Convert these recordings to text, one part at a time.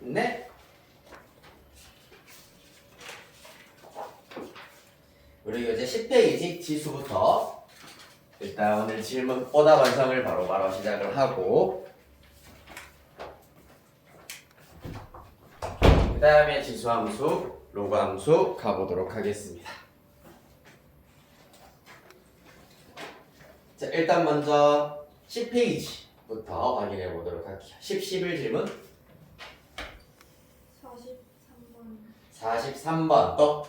네. 우리 이제 10페이지 지수부터 일단 오늘 질문 오답 완성을 바로 시작을 하고 그 다음에 지수함수, 로그함수 가보도록 하겠습니다. 자, 일단 먼저 10페이지부터 확인해 보도록 할게요. 11 질문 43번 또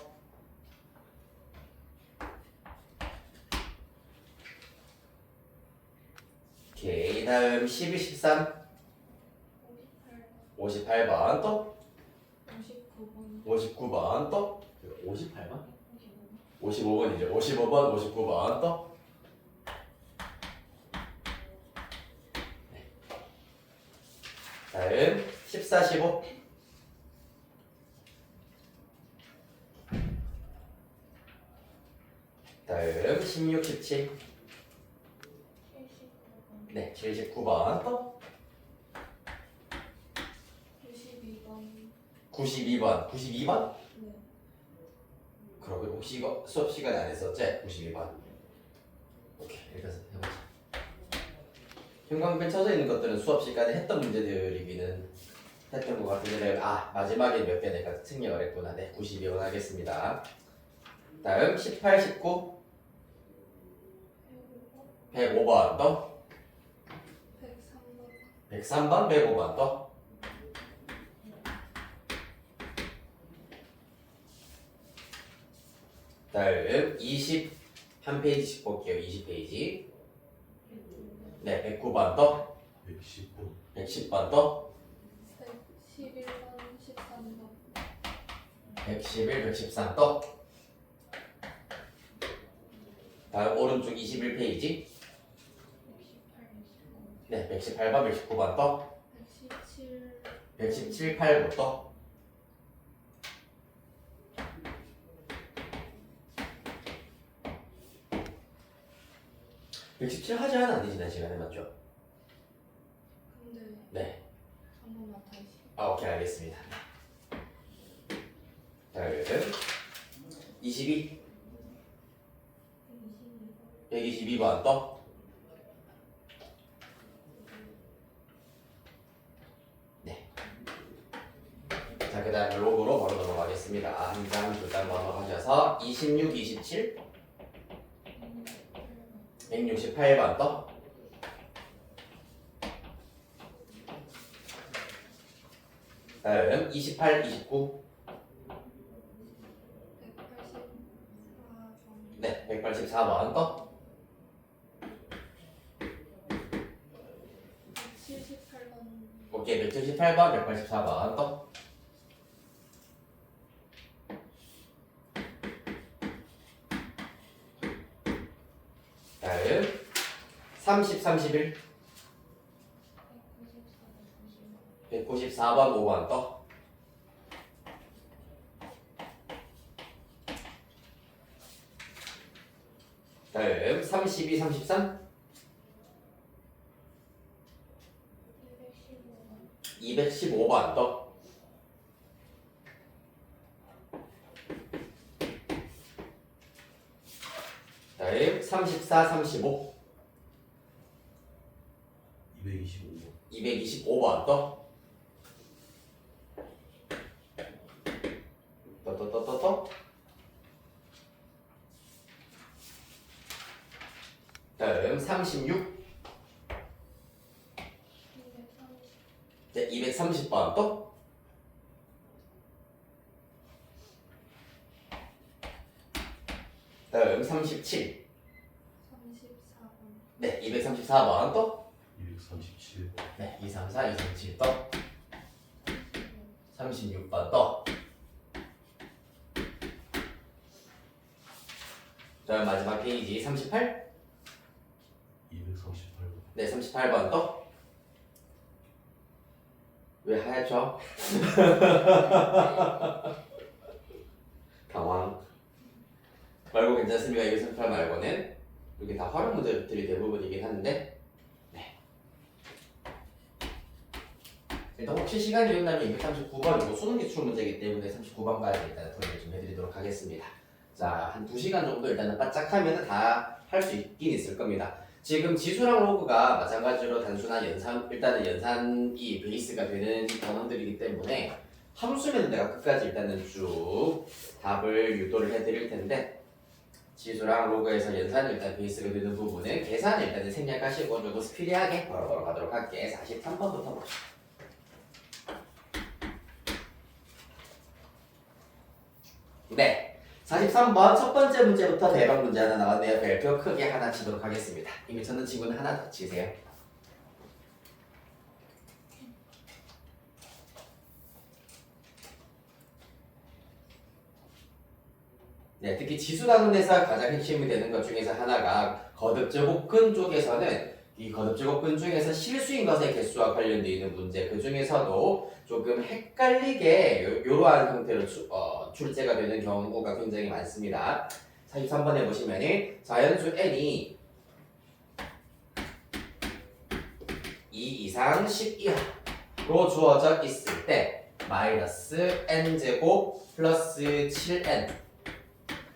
오케이. 다음 12, 13 58번 또 59번 또 58번? 55번이죠. 55번, 59번 또 네. 다음 14, 15 다음 16, 17 네, 79번 또 92번 92번? 네. 그러게 혹시 이거 수업 시간에 안 했었지? 92번 오케이 일단 해보자. 형광펜 쳐져 있는 것들은 수업 시간에 했던 문제들이기는 했던 것 같은데 마지막에 몇 개 내가 특력을 했구나. 네, 92번 하겠습니다. 다음 18, 19 105번 또 103번 105번 또 다음 20 한 페이지씩 볼게요. 20페이지 네 109번 또 110번 110번 또 11번 13번 111, 113 또 다음 오른쪽 21페이지 네 118번 119번 또 117, 8부 또 117 하지 않았니 지난 시간에 맞죠? 근데 네. 한 번만 다시 오케이 알겠습니다. 다음 22 122번 또 네. 자, 그 다음 로그로 바로 넘어가겠습니다. 한 장, 두 장 넘어가셔서 26, 27 168번 또 다음 28, 29 184번 네, 184번 또 178번 오케이 178번 184번 또 다음 30, 31 194번 5번 또 다음 32, 33 215번 또 다음 34, 35 225번 225번 또 다음 36 네, 230번 또 다음 37 34번 네, 234번 또 237 네, 234, 237 또 36번 또 다음 마지막 페이지 38 238번 네, 38번 또 왜 하얗죠? 당황 말고 괜찮습니까? 238 말고는 이게 다 활용 문제들이 대부분이긴 한데 또 혹시 시간이 된다면 239번이고 수능 기출 문제이기 때문에 39번까지 일단 토의를 좀 해드리도록 하겠습니다. 자, 한 2시간 정도 일단은 바짝 하면 다 할 수 있긴 있을 겁니다. 지금 지수랑 로그가 마찬가지로 단순한 일단은 연산이 베이스가 되는 단원들이기 때문에 함수면 내가 끝까지 일단은 쭉 답을 유도를 해드릴 텐데 지수랑 로그에서 연산이 일단 베이스가 되는 부분은 계산을 일단은 생략하시고 조금 스피디하게 바로 가도록 할게. 43번부터 봅시다. 네. 43번 첫 번째 문제부터 대박 문제 하나 나왔네요. 별표 크게 하나 치도록 하겠습니다. 이미 쳤는 친구는 하나 더 치세요. 네, 특히 지수 단원에서 가장 핵심이 되는 것 중에서 하나가 거듭제곱근 쪽에서는 이 거듭제곱근 중에서 실수인 것의 개수와 관련되어 있는 문제 그 중에서도 조금 헷갈리게 이러한 형태로 출제가 되는 경우가 굉장히 많습니다. 43번에 보시면 자연수 n이 2 이상 10 이하로 주어져 있을 때 마이너스 n제곱 플러스 7n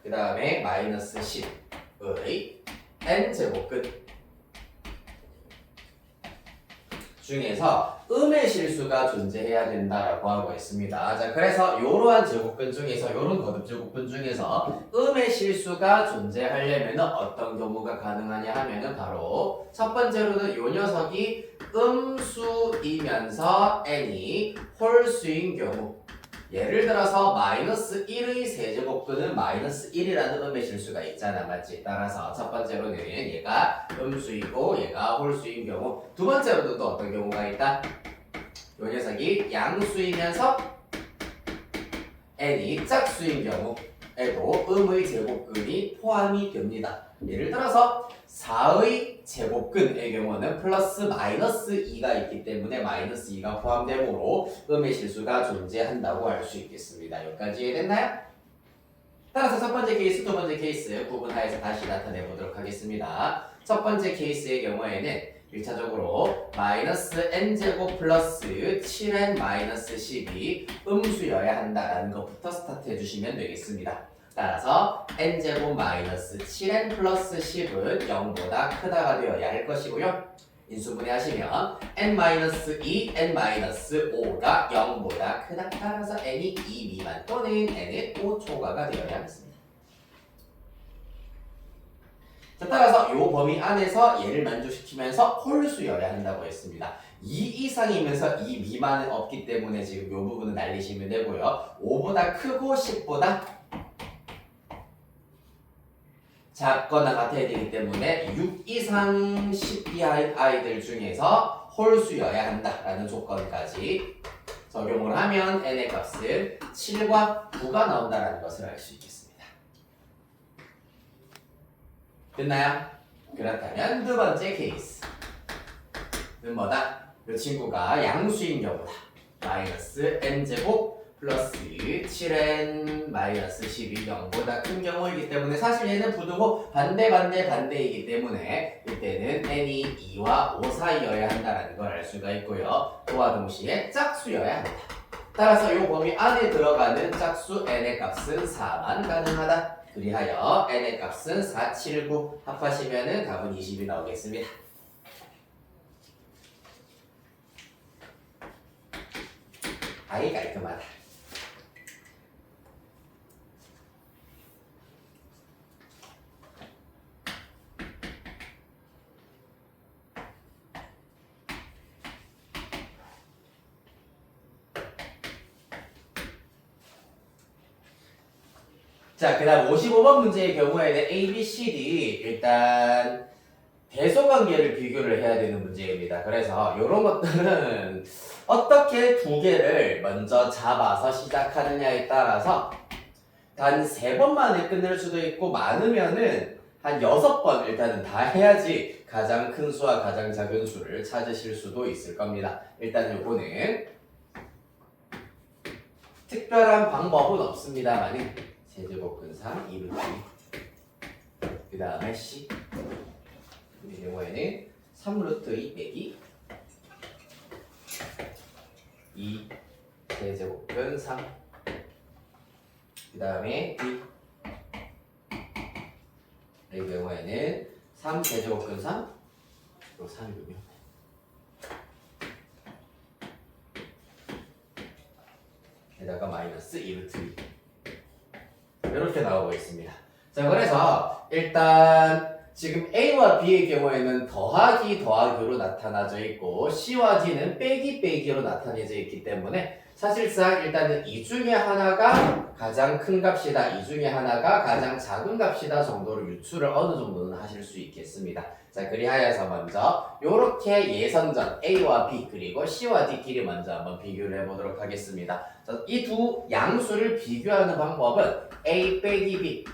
그 다음에 마이너스 10의 n제곱근 중에서 음의 실수가 존재해야 된다라고 하고 있습니다. 자, 그래서 이러한 제곱근 중에서 이런 거듭 제곱근 중에서 음의 실수가 존재하려면 어떤 경우가 가능하냐 하면은 바로 첫 번째로는 이 녀석이 음수이면서 n이 홀수인 경우 예를 들어서 마이너스 1의 세제곱근은 마이너스 1이라는 음의 실수가 있잖아, 맞지? 따라서 첫 번째로는 얘가 음수이고 얘가 홀수인 경우 두 번째로는 또 어떤 경우가 있다? 이 녀석이 양수이면서 n이 짝수인 경우에도 음의 제곱근이 포함이 됩니다. 예를 들어서 4의 제곱근의 경우는 플러스 마이너스 2가 있기 때문에 마이너스 2가 포함되므로 음의 실수가 존재한다고 할 수 있겠습니다. 여기까지 이해됐나요? 따라서 첫 번째 케이스, 두 번째 케이스 구분하여서 다시 나타내 보도록 하겠습니다. 첫 번째 케이스의 경우에는 1차적으로 마이너스 n제곱 플러스 7n 마이너스 10이 음수여야 한다라는 것부터 스타트 해주시면 되겠습니다. 따라서 n제곱 마이너스 7n 플러스 10은 0보다 크다가 되어야 할 것이고요. 인수분해 하시면 n-2, n-5가 0보다 크다. 따라서 n이 2 미만 또는 n은 5 초과가 되어야 하겠습니다. 자, 따라서 이 범위 안에서 얘를 만족시키면서 홀수여야 한다고 했습니다. 2 이상이면서 2 미만은 없기 때문에 지금 이 부분은 날리시면 되고요. 5보다 크고 10보다 작거나 같아야 되기 때문에 6 이상 10 이하의 아이들 중에서 홀수여야 한다라는 조건까지 적용을 하면 n의 값은 7과 9가 나온다는 것을 알 수 있겠습니다. 됐나요? 그렇다면 두 번째 케이스는 뭐다? 이 친구가 양수인 경우다. 마이너스 n제곱 플러스 7n 마이너스 12 0보다 큰 경우이기 때문에 사실 얘는 부등호 반대이기 때문에 이때는 n이 2와 5 사이여야 한다는 걸 알 수가 있고요. 또한 동시에 짝수여야 한다. 따라서 이 범위 안에 들어가는 짝수 n의 값은 4만 가능하다. 그리하여 n의 값은 4, 7, 9 합하시면 답은 20이 나오겠습니다. 아이 깔끔하다. 자, 그 다음 55번 문제의 경우에는 A, B, C, D 일단 대소관계를 비교를 해야 되는 문제입니다. 그래서 이런 것들은 어떻게 두 개를 먼저 잡아서 시작하느냐에 따라서 단 3번만에 끝낼 수도 있고 많으면은 한 6번 일단은 다 해야지 가장 큰 수와 가장 작은 수를 찾으실 수도 있을 겁니다. 일단 요거는 특별한 방법은 없습니다만 세제곱근상 2루트 그 다음에 C 이 경우에는 3루트 2 빼기 2 세제곱근 3. 그 다음에 D. 이 경우에는 3 세제곱근 3. 또 3이군요. 게다가 마이너스 2루트 2. 이렇게 나오고 있습니다. 자, 그래서 일단 지금 A와 B의 경우에는 더하기로 나타나져 있고 C와 D는 빼기로 나타내져 있기 때문에 사실상 일단은 이 중에 하나가 가장 큰 값이다, 이 중에 하나가 가장 작은 값이다 정도로 유추를 어느 정도는 하실 수 있겠습니다. 자, 그리하여서 먼저 이렇게 예선전 A와 B 그리고 C와 D끼리 먼저 한번 비교를 해보도록 하겠습니다. 이 두 양수를 비교하는 방법은 A 빼기 B,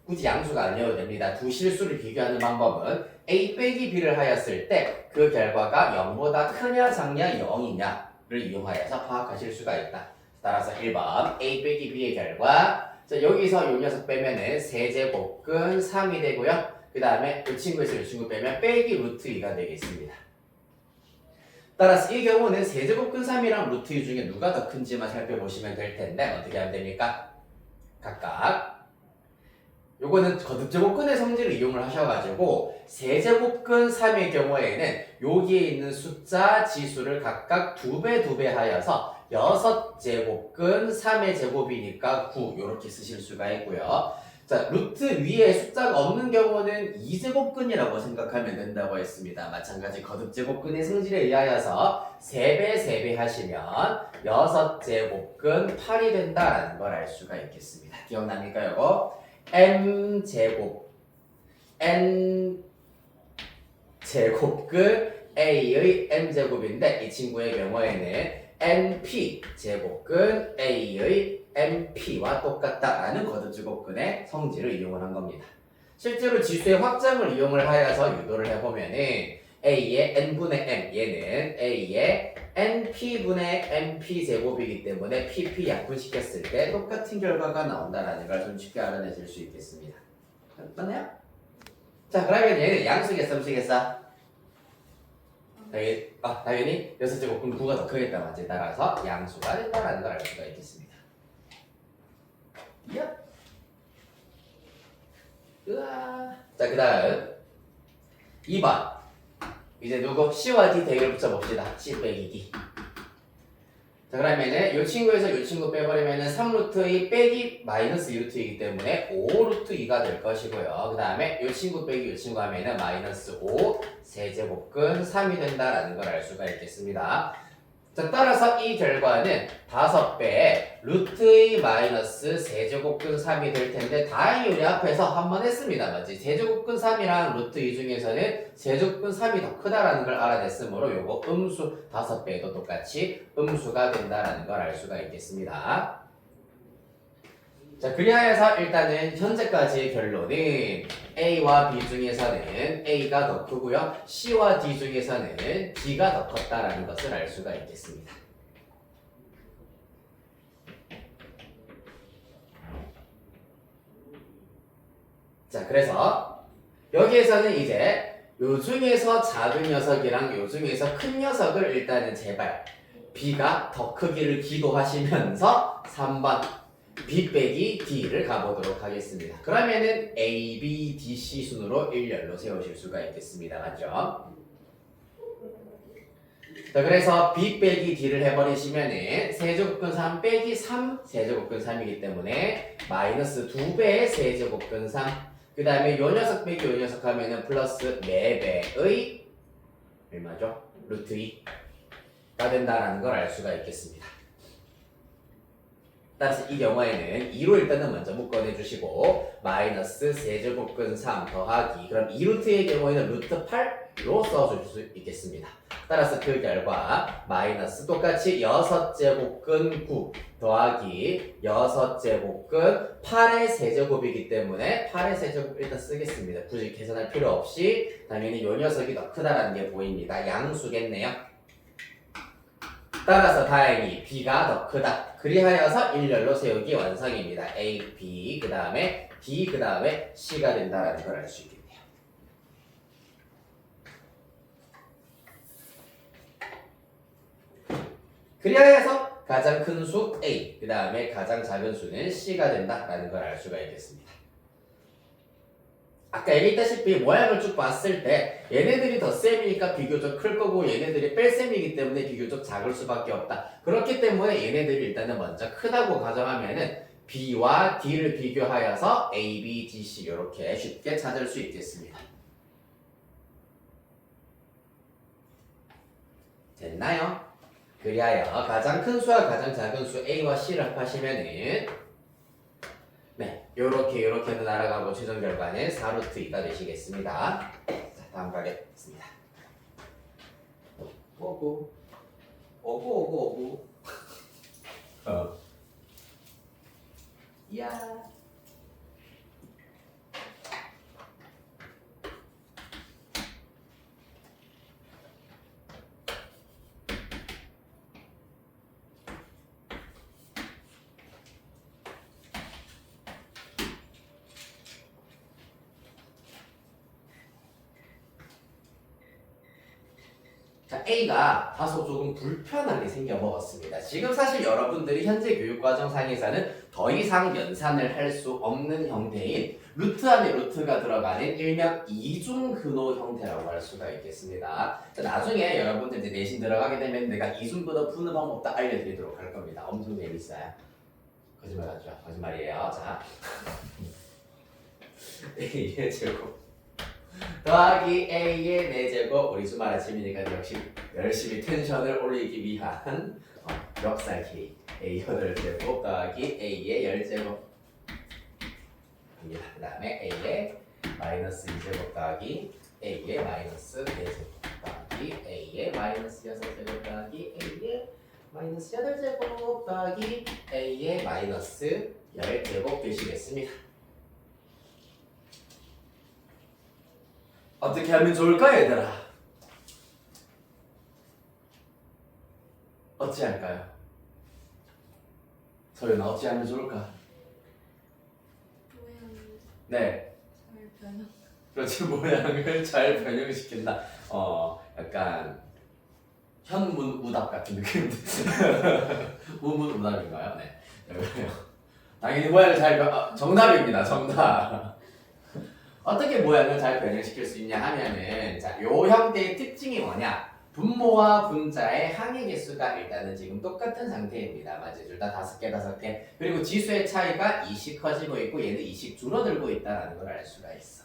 굳이 양수가 아니어도 됩니다. 두 실수를 비교하는 방법은 A 빼기 B를 하였을 때 그 결과가 0보다 크냐 작냐 0이냐를 이용하여서 파악하실 수가 있다. 따라서 1번 A 빼기 B의 결과, 자, 여기서 요 녀석 빼면은 세제곱근 3이 되고요. 그 다음에 이 친구에서 이 친구 빼면 빼기 루트 2가 되겠습니다. 따라서 이 경우는 세제곱근 3이랑 루트 2 중에 누가 더 큰지만 살펴보시면 될 텐데 어떻게 하면 됩니까? 각각 요거는 거듭제곱근의 성질을 이용을 하셔가지고 세제곱근 3의 경우에는 여기에 있는 숫자 지수를 각각 2배 하여서 6제곱근 3의 제곱이니까 9 이렇게 쓰실 수가 있고요. 자, 루트 위에 숫자가 없는 경우는 2제곱근이라고 생각하면 된다고 했습니다. 마찬가지 거듭제곱근의 성질에 의하여서 3배 하시면 6제곱근 8이 된다라는 걸 알 수가 있겠습니다. 기억납니까 요거? m제곱 n제곱근 a의 m제곱인데 이 친구의 경우에는 np제곱근 a의 np와 똑같다라는 거듭제곱근의 성질을 이용을 한 겁니다. 실제로 지수의 확장을 이용을 하여서 유도를 해보면은 a의 n분의 m, 얘는 a의 np분의 np제곱이기 때문에 pp 약분시켰을 때 똑같은 결과가 나온다는 걸 좀 쉽게 알아내실 수 있겠습니다. 맞나요? 자, 그러면 얘는 양수겠어, 음수겠어? 당연히 6제곱근 9가 더 크겠다, 맞지? 따라서 양수가 된다는 걸 알 수가 있겠습니다. 으아. 자, 그 다음 2번. 이제 누구? C와 D 대결 붙여봅시다. C 빼기 D. 자, 그러면은 이 친구에서 이 친구 빼버리면은 3루트 2 빼기 마이너스 2루트 2이기 때문에 5루트 2가 될 것이고요. 그 다음에 이 친구 빼기 이 친구 하면은 마이너스 5 세제곱근 3이 된다라는 걸 알 수가 있겠습니다. 자, 따라서 이 결과는 5배 루트 2 마이너스 세제곱근 3이 될 텐데 다행히 우리 앞에서 한 번 했습니다. 맞지? 세제곱근 3이랑 루트 2 중에서는 세제곱근 3이 더 크다라는 걸 알아냈으므로 요거 음수 5배도 똑같이 음수가 된다라는 걸 알 수가 있겠습니다. 자, 그리하여서 일단은 현재까지의 결론은 A와 B 중에서는 A가 더 크고요. C와 D 중에서는 D가 더 컸다라는 것을 알 수가 있겠습니다. 자, 그래서 여기에서는 이제 요 중에서 작은 녀석이랑 요 중에서 큰 녀석을 일단은 제발 B가 더 크기를 기도하시면서 3번 B 빼기 D를 가보도록 하겠습니다. 그러면은 A, B, D, C 순으로 일렬로 세우실 수가 있겠습니다. 맞죠? 자, 그래서 B 빼기 D를 해버리시면은 세제곱근 3 빼기 3 세제곱근 3이기 때문에 마이너스 2배의 세제곱근 3. 그 다음에 요 녀석 빼기 요 녀석 하면은 플러스 4배의 얼마죠? 루트 2가 된다라는 걸 알 수가 있겠습니다. 따라서 이 경우에는 2로 일단은 먼저 묶어내주시고 마이너스 세제곱근 3 더하기 그럼 2루트의 경우에는 루트 8로 써줄 수 있겠습니다. 따라서 그 결과 마이너스 똑같이 6제곱근 9 더하기 6제곱근 8의 세제곱이기 때문에 8의 세제곱 일단 쓰겠습니다. 굳이 계산할 필요 없이 당연히 요 녀석이 더 크다라는 게 보입니다. 양수겠네요. 따라서 다행히 B가 더 크다. 그리하여서 일렬로 세우기 완성입니다. A, B, 그 다음에 D, 그 다음에 C가 된다라는 걸 알 수 있겠네요. 그리하여서 가장 큰 수 A, 그 다음에 가장 작은 수는 C가 된다라는 걸 알 수가 있겠습니다. 아까 얘기했다시피 모양을 쭉 봤을 때 얘네들이 덧셈이니까 비교적 클 거고 얘네들이 뺄셈이기 때문에 비교적 작을 수밖에 없다. 그렇기 때문에 얘네들이 일단은 먼저 크다고 가정하면은 B와 D를 비교하여서 A, B, D, C 이렇게 쉽게 찾을 수 있겠습니다. 됐나요? 그리하여 가장 큰 수와 가장 작은 수 A와 C를 합하시면은 네, 요렇게 날아가고 최종 결과는 4루트 2가 되시겠습니다. 자, 다음 가겠습니다. 오고 이야. 자, A가 다소 조금 불편하게 생겨 먹었습니다. 지금 사실 여러분들이 현재 교육과정상에서는 더 이상 연산을 할 수 없는 형태인 루트 안에 루트가 들어가는 일명 이중근호 형태라고 할 수가 있겠습니다. 자, 나중에 여러분들 이제 내신 들어가게 되면 내가 이중근호 푸는 방법도 알려드리도록 할 겁니다. 엄청 재밌어요. 거짓말 하죠? 거짓말이에요. 자, A의 제곱 더하기 A의 4제곱 우리 주말 아침이니까 역시 열심히 텐션을 올리기 위한 멱살키기 A 8제곱 더하기 A의 10제곱 입니다. 그 다음에 A의 마이너스 2제곱 더하기 A의 마이너스 4제곱 더하기 A의 마이너스 6제곱 더하기 A의 마이너스 8제곱 더하기 A의 마이너스 10제곱 되시겠습니다. 어떻게 하면 좋을까 얘들아? 어찌할까요? 소연아 어찌하면 좋을까? 모양을 네, 잘 변형. 그렇지 모양을 잘 변형시킨다. 약간 현문우답 같은 느낌인데 우문우답인가요? 네. 당연히 모양을 잘 정답입니다. 정답. 어떻게 모양을 잘 변형시킬 수 있냐 하면은 자, 요 형태의 특징이 뭐냐? 분모와 분자의 항의 개수가 일단은 지금 똑같은 상태입니다. 맞죠? 둘 다 5개. 그리고 지수의 차이가 2씩 커지고 있고 얘는 2씩 줄어들고 있다는 걸 알 수가 있어.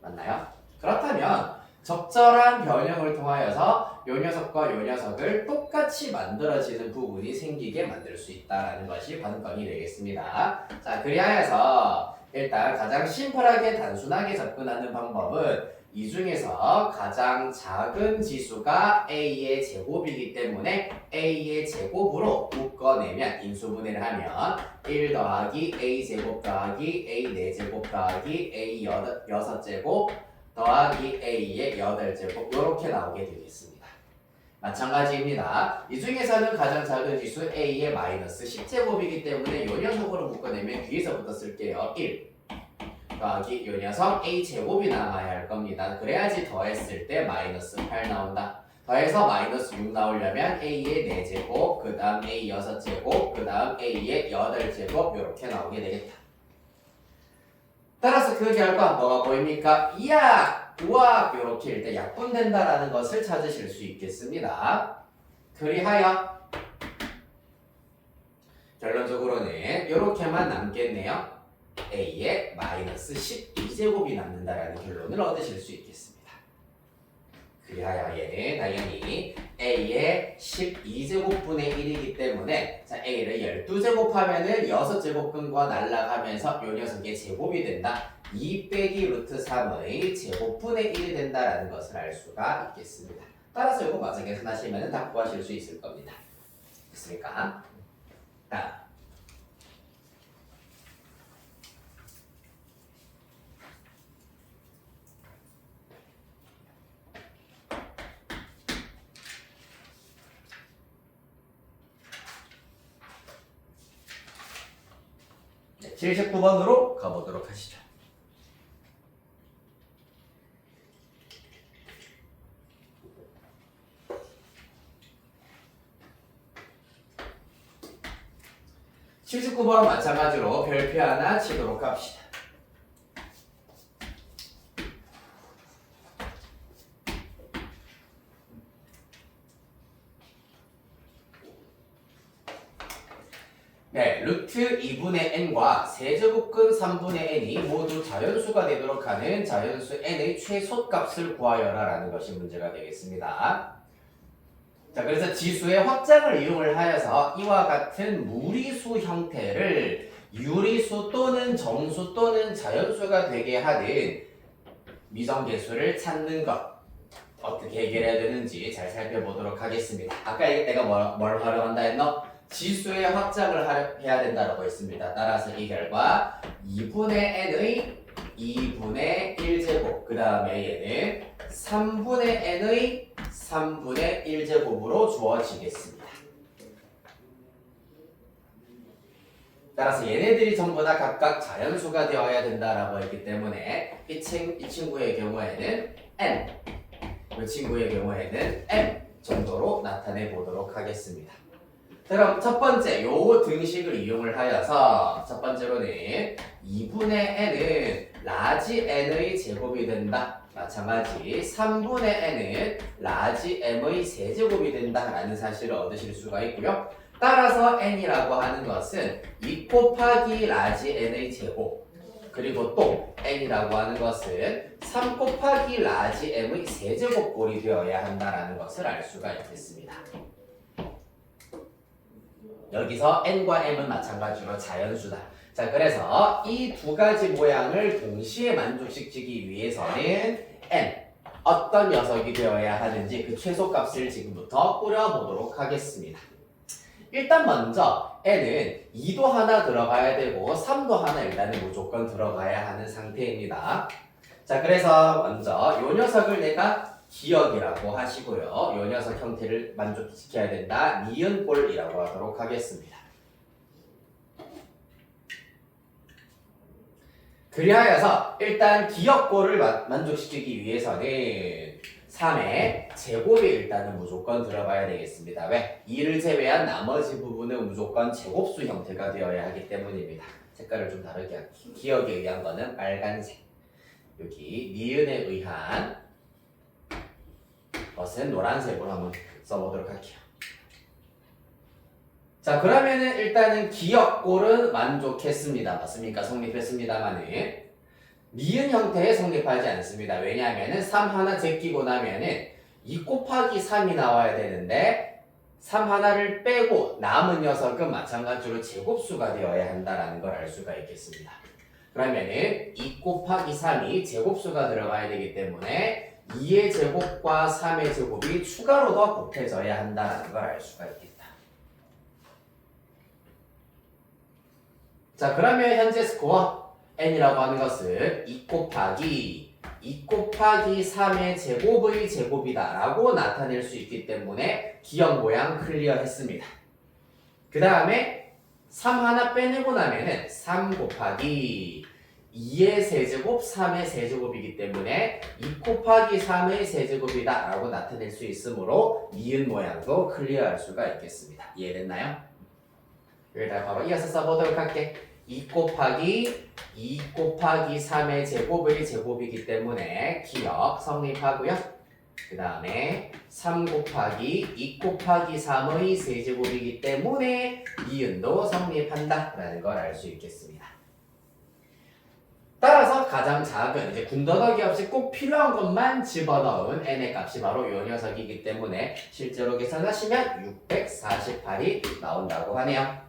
맞나요? 그렇다면 적절한 변형을 통하여서 요 녀석과 요 녀석을 똑같이 만들어지는 부분이 생기게 만들 수 있다는 것이 관건이 되겠습니다. 자, 그리하여서 일단 가장 심플하게 단순하게 접근하는 방법은 이 중에서 가장 작은 지수가 A의 제곱이기 때문에 A의 제곱으로 묶어내면 인수분해를 하면 1 더하기 A 제곱 더하기 A 4제곱 더하기 A 6제곱 더하기 A의 8제곱 이렇게 나오게 되겠습니다. 마찬가지입니다. 이 중에서는 가장 작은 지수 A의 마이너스 10제곱이기 때문에 이 녀석으로 묶어내면 뒤에서부터 쓸게요. 1 더하기 이 녀석 A제곱이 남아야 할 겁니다. 그래야지 더했을 때 마이너스 8 나온다. 더해서 마이너스 6 나오려면 A의 4제곱, 그 다음 A 6제곱, 그 다음 A의 8제곱 이렇게 나오게 되겠다. 따라서 그 결과 뭐가 보입니까? 이야! 우와! 이렇게 일단 약분된다라는 것을 찾으실 수 있겠습니다. 그리하여 결론적으로는 이렇게만 남겠네요. A의 마이너스 12제곱이 남는다라는 결론을 얻으실 수 있겠습니다. 그리하여 얘는 당연히 A의 12제곱분의 1이기 때문에 자, A를 12제곱하면은 6제곱근과 날라가면서 요 녀석의 제곱이 된다. 2 빼기 루트 3의 제곱분의 1이 된다라는 것을 알 수가 있겠습니다. 따라서 이거 과정 계산하시면 답 구하실 수 있을 겁니다. 됐습니까? 자, 네, 79번으로 가보도록 하시죠. 79번은 마찬가지로 별표 하나 치도록 합시다. 네, 루트 2분의 n과 세제곱근 3분의 n이 모두 자연수가 되도록 하는 자연수 n의 최소값을 구하여라 라는 것이 문제가 되겠습니다. 자, 그래서 지수의 확장을 이용을 하여서 이와 같은 무리수 형태를 유리수 또는 정수 또는 자연수가 되게 하는 미정계수를 찾는 것, 어떻게 해결해야 되는지 잘 살펴보도록 하겠습니다. 아까 내가 뭘 활용한다 했노? 지수의 확장을 해야 된다고 했습니다. 따라서 이 결과 2분의 n의 2분의 1제곱, 그 다음에 얘는 3분의 n의 3분의 1제곱으로 주어지겠습니다. 따라서 얘네들이 전부 다 각각 자연수가 되어야 된다라고 했기 때문에 이 친구의 경우에는 n, 이 친구의 경우에는 m 정도로 나타내 보도록 하겠습니다. 그럼 첫 번째 요 등식을 이용을 하여서 첫 번째로는 2분의 n은 라지 n의 제곱이 된다. 마찬가지 3분의 n은 라지 m의 세제곱이 된다라는 사실을 얻으실 수가 있고요. 따라서 n이라고 하는 것은 2 곱하기 라지 n의 제곱, 그리고 또 n이라고 하는 것은 3 곱하기 라지 m의 세제곱꼴이 되어야 한다라는 것을 알 수가 있겠습니다. 여기서 n과 m은 마찬가지로 자연수다. 자, 그래서 이 두 가지 모양을 동시에 만족시키기 위해서는 n 어떤 녀석이 되어야 하는지 그 최소값을 지금부터 꾸려보도록 하겠습니다. 일단 먼저 n은 2도 하나 들어가야 되고 3도 하나 일단은 무조건 들어가야 하는 상태입니다. 자, 그래서 먼저 이 녀석을 내가 기억이라고 하시고요. 이 녀석 형태를 만족시켜야 된다. 니은꼴이라고 하도록 하겠습니다. 그리하여서 일단 기억꼴을 만족시키기 위해서는 3의 제곱이 일단은 무조건 들어가야 되겠습니다. 왜? 2를 제외한 나머지 부분은 무조건 제곱수 형태가 되어야 하기 때문입니다. 색깔을 좀 다르게 할게요. 기억에 의한 거는 빨간색, 여기 니은에 의한 것은 노란색으로 한번 써보도록 할게요. 자, 그러면은 일단은 기억꼴은 만족했습니다. 맞습니까? 성립했습니다만은 니은 형태에 성립하지 않습니다. 왜냐하면은 3 하나 제끼고 나면은 2 곱하기 3이 나와야 되는데 3 하나를 빼고 남은 녀석은 마찬가지로 제곱수가 되어야 한다라는 걸 알 수가 있겠습니다. 그러면은 2 곱하기 3이 제곱수가 들어가야 되기 때문에 2의 제곱과 3의 제곱이 추가로 더 곱해져야 한다는 걸 알 수가 있겠다. 자, 그러면 현재 스코어 n이라고 하는 것은 2 곱하기 3의 제곱의 제곱이다 라고 나타낼 수 있기 때문에 기억 모양 클리어했습니다. 그 다음에 3 하나 빼내고 나면은 3 곱하기 2의 세제곱, 3의 세제곱이기 때문에 2 곱하기 3의 세제곱이다 라고 나타낼 수 있으므로 니은 모양도 클리어할 수가 있겠습니다. 이해됐나요? 여기다 바로 이어서 써보도록 할게. 2 곱하기 3의 제곱의 제곱이기 때문에 기억 성립하고요. 그 다음에 3 곱하기 2 곱하기 3의 세제곱이기 때문에 니은도 성립한다 라는 걸 알 수 있겠습니다. 따라서 가장 작은 이제 군더더기 없이 꼭 필요한 것만 집어넣은 n의 값이 바로 이 녀석이기 때문에 실제로 계산하시면 648이 나온다고 하네요.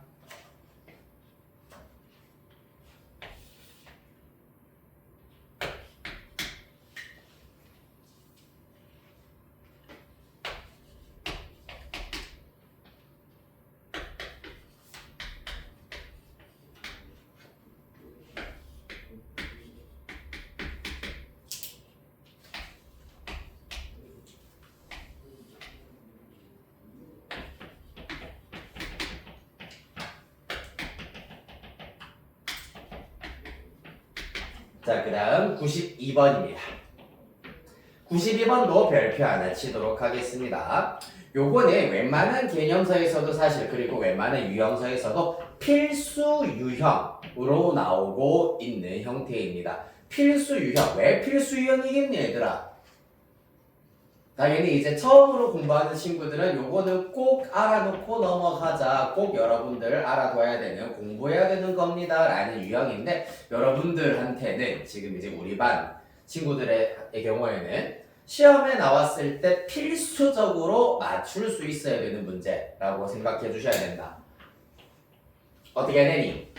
자, 그 다음 92번입니다. 92번도 별표 하나 치도록 하겠습니다. 요거는 웬만한 개념서에서도 사실 그리고 웬만한 유형서에서도 필수 유형으로 나오고 있는 형태입니다. 필수 유형. 왜 필수 유형이겠니 얘들아? 당연히 이제 처음으로 공부하는 친구들은 요거는 꼭 알아놓고 넘어가자. 꼭 여러분들 알아둬야 되는 공부해야 되는 겁니다. 라는 유형인데 여러분들한테는 지금 이제 우리 반 친구들의 경우에는 시험에 나왔을 때 필수적으로 맞출 수 있어야 되는 문제라고 생각해 주셔야 된다. 어떻게 되니?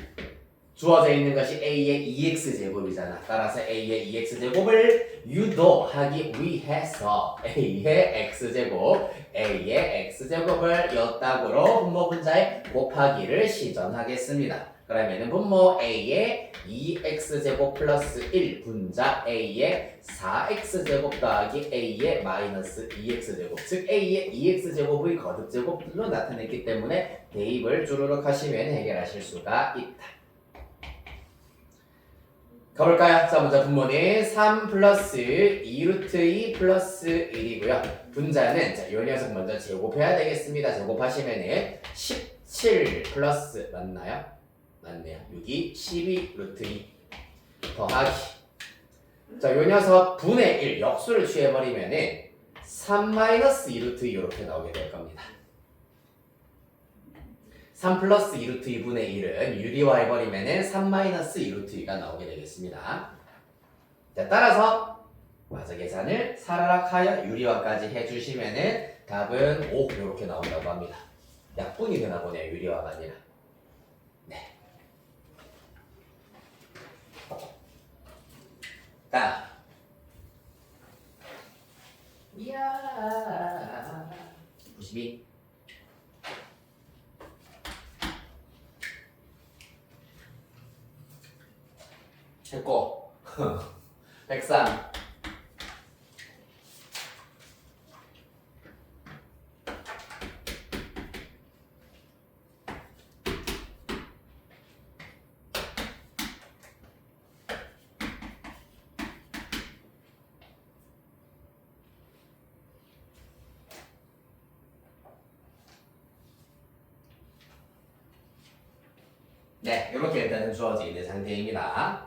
주어져 있는 것이 A의 2x제곱이잖아. 따라서 A의 2x제곱을 유도하기 위해서 A의 x제곱, A의 x제곱을 엿닥으로 분모 분자에 곱하기를 시전하겠습니다. 그러면은 분모 A의 2x제곱 플러스 1 분자 A의 4x제곱 더하기 A의 마이너스 2x제곱 즉 A의 2x제곱의 거듭제곱들로 나타냈기 때문에 대입을 주르륵 하시면 해결하실 수가 있다. 가볼까요? 자, 먼저 분모는 3 플러스 2 루트 2 플러스 1이고요. 분자는 자, 요 녀석 먼저 제곱해야 되겠습니다. 제곱하시면은 17 플러스 맞나요? 맞네요. 6이 12 루트 2 더하기 자, 요 녀석 분의 1 역수를 취해버리면은 3 마이너스 2 루트 2 이렇게 나오게 될 겁니다. 3 플러스 2 루트 2분의 1은 유리화 해버리면은 3 마이너스 2 루트 2가 나오게 되겠습니다. 자, 따라서 마저 계산을 사라락 하여 유리화까지 해주시면은 답은 5 이렇게 나온다고 합니다. 약분이 되나 보네요. 유리화가 아니라. 네. 다음. 이야. 92. 했고 103 네, 이렇게 일단은 주어져 있는 상태입니다.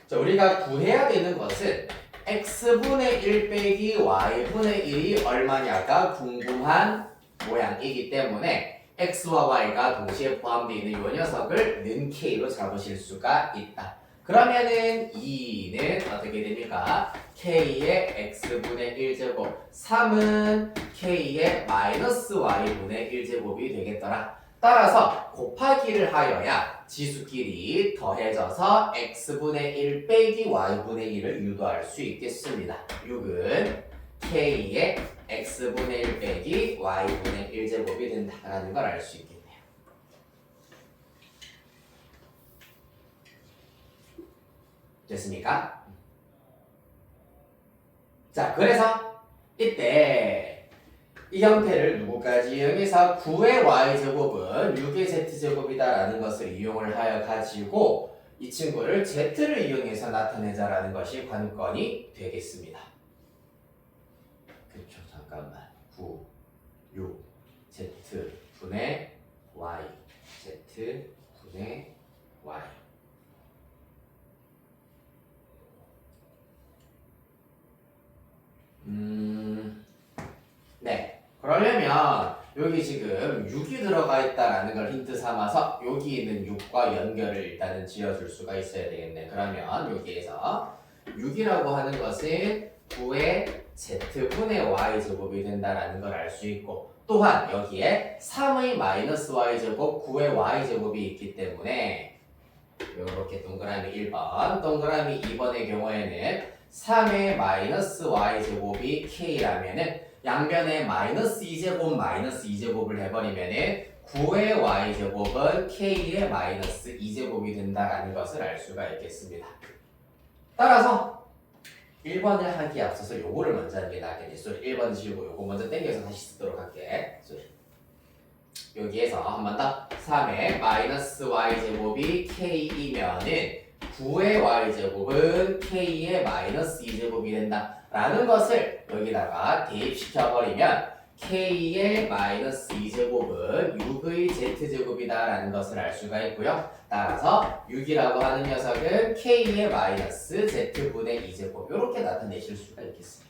자, 우리가 구해야 되는 것은 x분의 1 빼기 y분의 1이 얼마냐가 궁금한 모양이기 때문에 x와 y가 동시에 포함되어 있는 이 녀석을 는 k로 잡으실 수가 있다. 그러면은 2는 어떻게 됩니까? k의 x분의 1제곱 3은 k의 마이너스 y분의 1제곱이 되겠더라. 따라서 곱하기를 하여야 지수끼리 더해져서 x분의 1 빼기 y분의 1을 유도할 수 있겠습니다. 6은 k의 x분의 1 빼기 y분의 1제곱이 된다라는 걸 알 수 있겠네요. 됐습니까? 자, 그래서 이때 이 형태를 누구까지 이용해서 9의 y제곱은 6의 z제곱이다라는 것을 이용을 하여 가지고 이 친구를 z를 이용해서 나타내자라는 것이 관건이 되겠습니다. 그렇죠. 잠깐만. 9, 6, z분의 y, z분의 y. 네. 그러려면 여기 지금 6이 들어가 있다라는 걸 힌트 삼아서 여기 있는 6과 연결을 일단은 지어줄 수가 있어야 되겠네. 그러면 여기에서 6이라고 하는 것은 9의 z분의 y제곱이 된다라는 걸 알 수 있고 또한 여기에 3의 마이너스 y제곱 9의 y제곱이 있기 때문에 이렇게 동그라미 1번 동그라미 2번의 경우에는 3의 마이너스 y제곱이 k라면은 양변에 마이너스 2제곱 마이너스 2제곱을 해버리면은 9의 y제곱은 k의 마이너스 2제곱이 된다라는 것을 알 수가 있겠습니다. 따라서 1번을 하기에 앞서서 요거를 먼저 하는 게 낫겠네. 1번 지우고 요거 먼저 땡겨서 다시 쓰도록 할게. 여기에서 한 번 더 3의 마이너스 y제곱이 k이면은 9의 y제곱은 k의 마이너스 2제곱이 된다 라는 것을 여기다가 대입시켜버리면 k의 마이너스 2제곱은 6의 z제곱이다 라는 것을 알 수가 있고요. 따라서 6이라고 하는 녀석은 k의 마이너스 z분의 2제곱 이렇게 나타내실 수가 있겠습니다.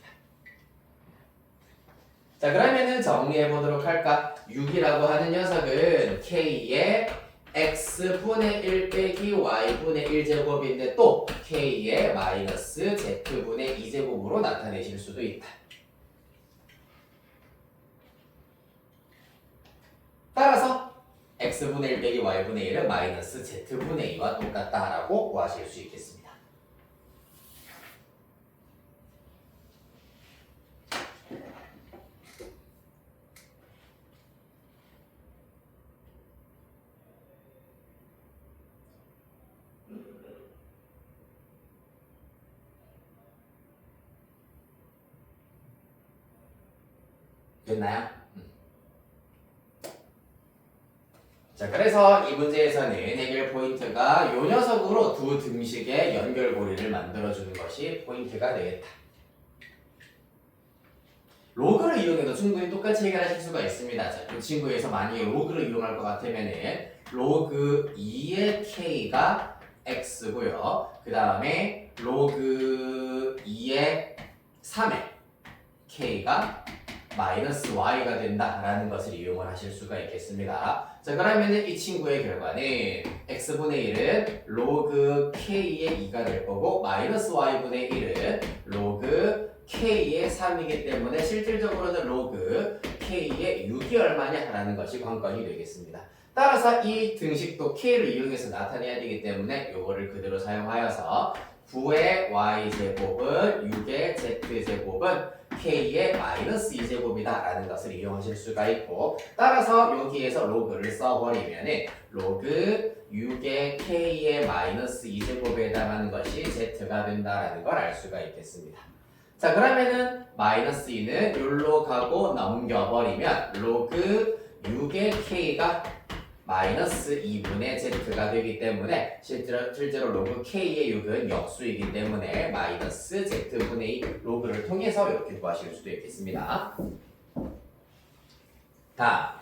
자, 그러면은 정리해 보도록 할까? 6이라고 하는 녀석은 k의 x분의 1 빼기 y분의 1제곱인데 또 k의 마이너스 z분의 2제곱으로 나타내실 수도 있다. 따라서 x분의 1 빼기 y분의 1은 마이너스 z분의 2와 똑같다라고 구하실 수 있겠습니다. 됐나요? 자, 그래서 이 문제에서는 해결 포인트가 요 녀석으로 두 등식의 연결고리를 만들어주는 것이 포인트가 되겠다. 로그를 이용해도 충분히 똑같이 해결하실 수가 있습니다. 자, 이 친구에서 만약에 로그를 이용할 것 같으면은 로그 2의 k가 x고요. 그 다음에 로그 2의 3의 k가 마이너스 y가 된다라는 것을 이용을 하실 수가 있겠습니다. 자, 그러면은 이 친구의 결과는 x분의 1은 로그 k의 2가 될 거고 마이너스 y분의 1은 로그 k의 3이기 때문에 실질적으로는 로그 k의 6이 얼마냐라는 것이 관건이 되겠습니다. 따라서 이 등식도 k를 이용해서 나타내야 되기 때문에 요거를 그대로 사용하여서 9의 y제곱은 6의 z제곱은 k의 마이너스 2제곱이다 라는 것을 이용하실 수가 있고 따라서 여기에서 로그를 써버리면 로그 6의 k의 마이너스 2제곱에 해당하는 것이 z가 된다라는 걸 알 수가 있겠습니다. 자, 그러면은 마이너스 2는 여기로 가고 넘겨버리면 로그 6의 k가 마이너스 2분의 z가 되기 때문에 실제로 로그 k의 6은 역수이기 때문에 마이너스 z분의 2 로그를 통해서 이렇게 구하실 수도 있겠습니다. 다음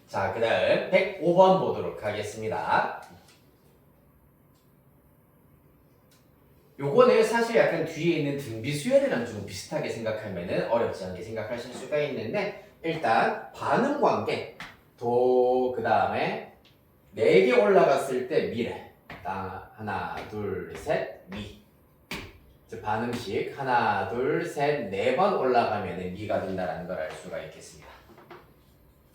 자, 그 다음 105번 보도록 하겠습니다. 요거는 사실 약간 뒤에 있는 등비수열이랑 좀 비슷하게 생각하면은 어렵지 않게 생각하실 수가 있는데 일단 반응 관계 그 다음에 4개 올라갔을 때 미래 하나 둘 셋 미 즉 반응식 하나 둘 셋 4번 올라가면은 미가 된다라는 걸 알 수가 있겠습니다.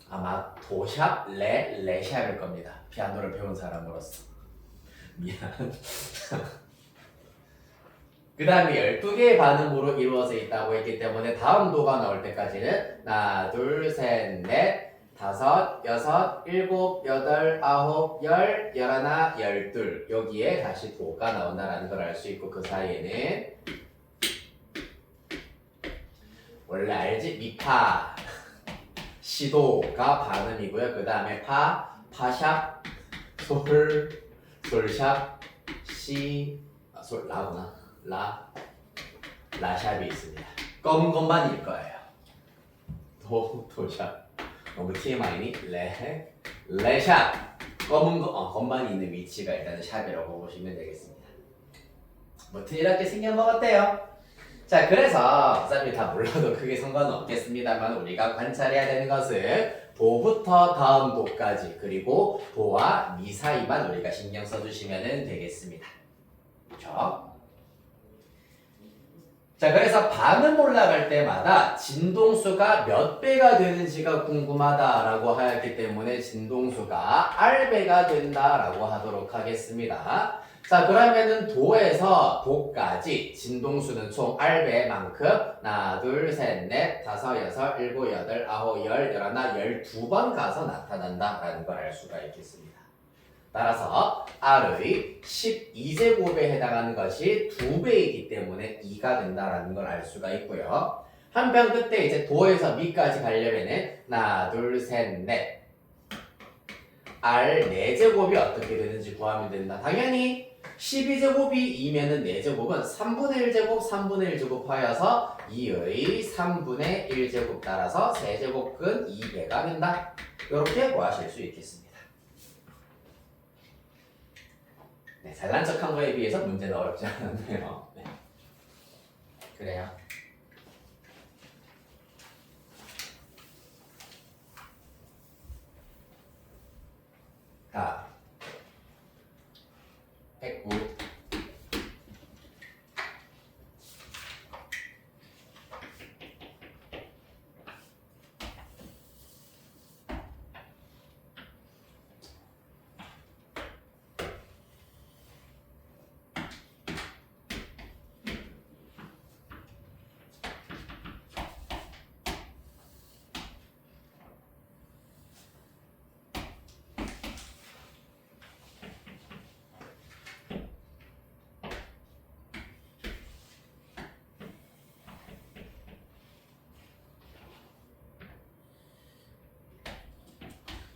아마 도샵, 레샵일 겁니다. 피아노를 배운 사람으로서. 미안. 그 다음에 12개의 반응으로 이루어져 있다고 했기 때문에 다음 도가 나올 때까지는 하나, 둘, 셋, 넷, 다섯, 여섯, 일곱, 여덟, 아홉, 열, 열하나, 열둘 여기에 다시 도가 나온다는 걸 알 수 있고 그 사이에는 원래 알지? 미파 시도가 반음이고요. 그 다음에 파샵, 솔샵, 라구나. 라샵이 있습니다. 검은 것만일 거예요. 도샵. 너무 TMI니? 레샵. 검은 것만이 있는 위치가 일단은 샵이라고 보시면 되겠습니다. 뭐튼 이렇게 생긴 것 같아요. 자, 그래서 어차피 다 몰라도 크게 상관은 없겠습니다만 우리가 관찰해야 되는 것은 도부터 다음 도까지 그리고 도와 미 사이만 우리가 신경 써주시면 되겠습니다. 그렇죠? 자, 그래서 반음 올라갈 때마다 진동수가 몇 배가 되는지가 궁금하다라고 하였기 때문에 진동수가 R배가 된다라고 하도록 하겠습니다. 자, 그러면은 도에서 도까지 진동수는 총 R배만큼 하나, 둘, 셋, 넷, 다섯, 여섯, 일곱, 여덟, 아홉, 열, 열하나, 12번 가서 나타난다라는 걸 알 수가 있겠습니다. 따라서 R의 12제곱에 해당하는 것이 2배이기 때문에 2가 된다라는 걸 알 수가 있고요. 한편 그때 이제 도에서 미까지 가려면은 하나, 둘, 셋, 넷 R 4제곱이 어떻게 되는지 구하면 된다. 당연히 12제곱이 2면은 4제곱은 3분의 1제곱, 3분의 1제곱 하여서 2의 3분의 1제곱 따라서 세제곱근 2배가 된다. 이렇게 구하실 수 있겠습니다. 네, 잘난 척한 거에 비해서 문제는 어렵지 않았네요. 네. 그래요. 자, 109.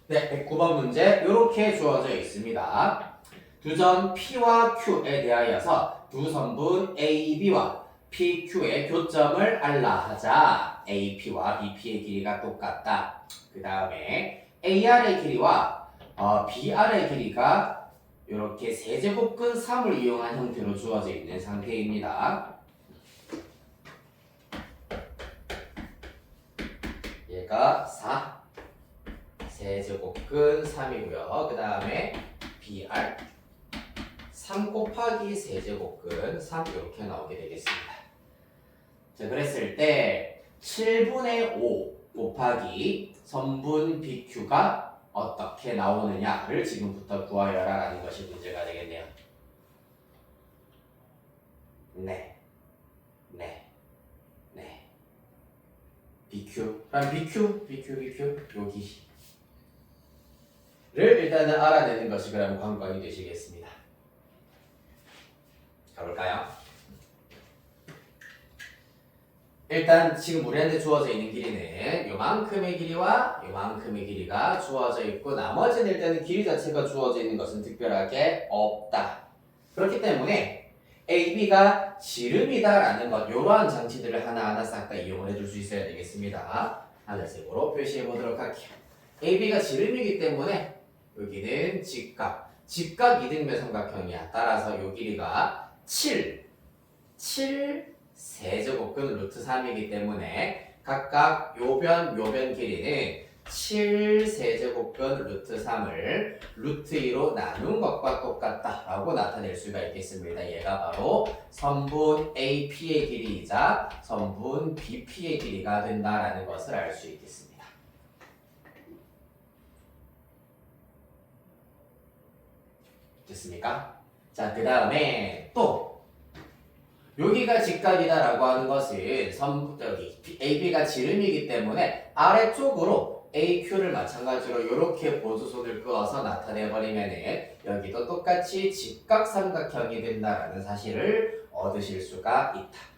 네, 109번 문제 이렇게 주어져 있습니다. 두점 P와 Q에 대하여서 두 선분 AB와 PQ의 교점을 알라 하자. AP와 BP의 길이가 똑같다. 그 다음에 AR의 길이와 BR의 길이가 이렇게 세제곱근 3을 이용한 형태로 주어져 있는 상태입니다. 얘가 4 세제곱근 3이고요. 그 다음에 BR 3 곱하기 세제곱근 3 이렇게 나오게 되겠습니다. 자, 그랬을 때 7분의 5 곱하기 선분 BQ가 어떻게 나오느냐를 지금부터 구하여라 라는 것이 문제가 되겠네요. 네. BQ. 그럼 BQ 여기를 일단은 알아내는 것이 그럼 관건이 되시겠습니다. 가볼까요? 일단 지금 우리한테 주어져 있는 길이는 요만큼의 길이와 요만큼의 길이가 주어져 있고 나머지는 일단은 길이 자체가 주어져 있는 것은 특별하게 없다. 그렇기 때문에 AB가 지름이다라는 것 이러한 장치들을 하나하나 싹 다 이용을 해줄 수 있어야 되겠습니다. 하늘색으로 표시해 보도록 할게요. AB가 지름이기 때문에 여기는 직각 이등변 삼각형이야. 따라서 요 길이가 7 세제곱근 루트 3이기 때문에 각각 요변 길이는 7 세제곱근 루트 3을 루트 2로 나눈 것과 똑같다라고 나타낼 수가 있겠습니다. 얘가 바로 선분 AP의 길이이자 선분 BP의 길이가 된다라는 것을 알 수 있겠습니다. 됐습니까? 자, 그 다음에 또 여기가 직각이다라고 하는 것은 여기 AB가 지름이기 때문에 아래쪽으로 AQ를 마찬가지로 이렇게 보조선을 그어서 나타내버리면은 여기도 똑같이 직각삼각형이 된다라는 사실을 얻으실 수가 있다.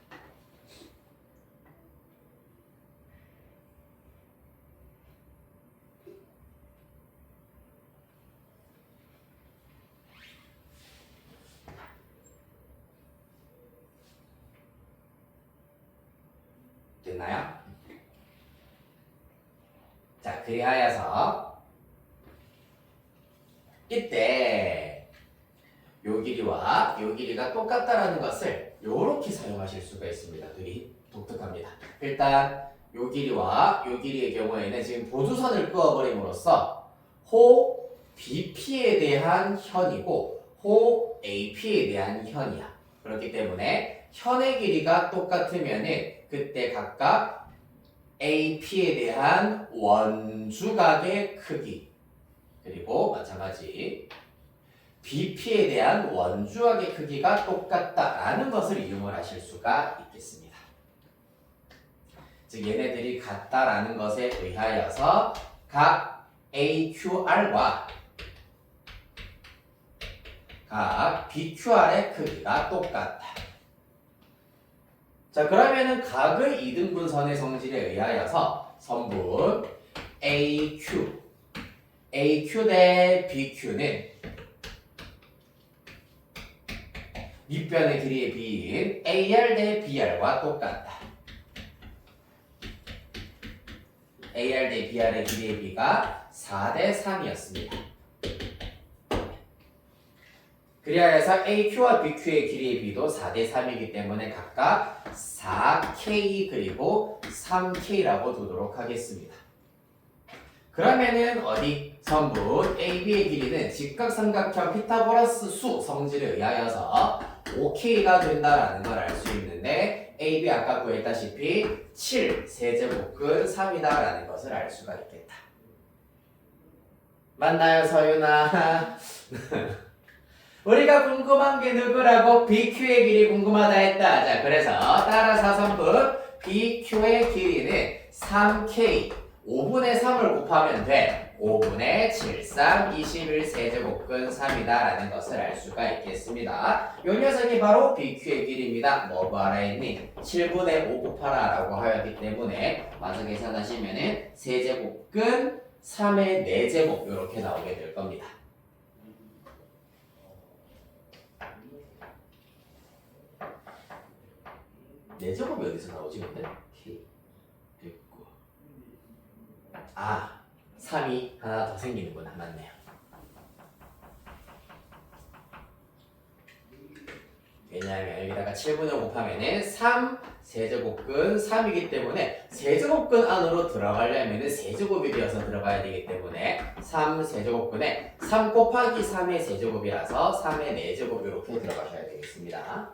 됐나요? 자, 그리하여서 이때 요 길이와 요 길이가 똑같다라는 것을 요렇게 사용하실 수가 있습니다. 되게 독특합니다. 일단 요 길이와 요 길이의 경우에는 지금 보조선을 그어버림으로써 호 BP에 대한 현이고 호 AP에 대한 현이야. 그렇기 때문에 현의 길이가 똑같으면은 그때 각각 AP에 대한 원주각의 크기 그리고 마찬가지 BP에 대한 원주각의 크기가 똑같다라는 것을 이용을 하실 수가 있겠습니다. 즉 얘네들이 같다라는 것에 의하여서 각 AQR과 각 BQR의 크기가 똑같다. 자, 그러면은 각의 이등분선의 성질에 의하여서 선분 AQ 대 BQ는 밑변의 길이의 비인 AR 대 BR과 똑같다. AR 대 BR의 길이의 비가 4대 3이었습니다. 그리하여서 AQ와 BQ의 길이의 비도 4대 3이기 때문에 각각 4K 그리고 3K라고 두도록 하겠습니다. 그러면은 어디 선분 AB의 길이는 직각삼각형 피타고라스 수 성질에 의하여서 5K가 된다라는 걸 알 수 있는데 AB 아까 구했다시피 7 세제곱근 3이다라는 것을 알 수가 있겠다. 맞나요, 서윤아? 우리가 궁금한 게 누구라고? BQ의 길이 궁금하다 했다. 자, 그래서 따라서 선분 BQ의 길이는 3K 5분의 3을 곱하면 돼. 5분의 7, 3, 21 세제곱근 3이다라는 것을 알 수가 있겠습니다. 이 녀석이 바로 BQ의 길이입니다. 뭐 구하라 했니? 7분의 5 곱하라 라고 하였기 때문에 마저 계산하시면은 세제곱근 3의 4제곱 이렇게 나오게 될 겁니다. 네 제곱이 어디서 나오지 근데? K 됐고 아 3이 하나 더 생기는구나. 맞네요. 왜냐하면 여기다가 7분의 5 곱하면은 3 세제곱근 3이기 때문에 세제곱근 안으로 들어가려면은 세제곱이 되어서 들어가야 되기 때문에 3 세제곱근에 3 곱하기 3의 세제곱이라서 3의 4제곱 이렇게 들어가셔야 되겠습니다.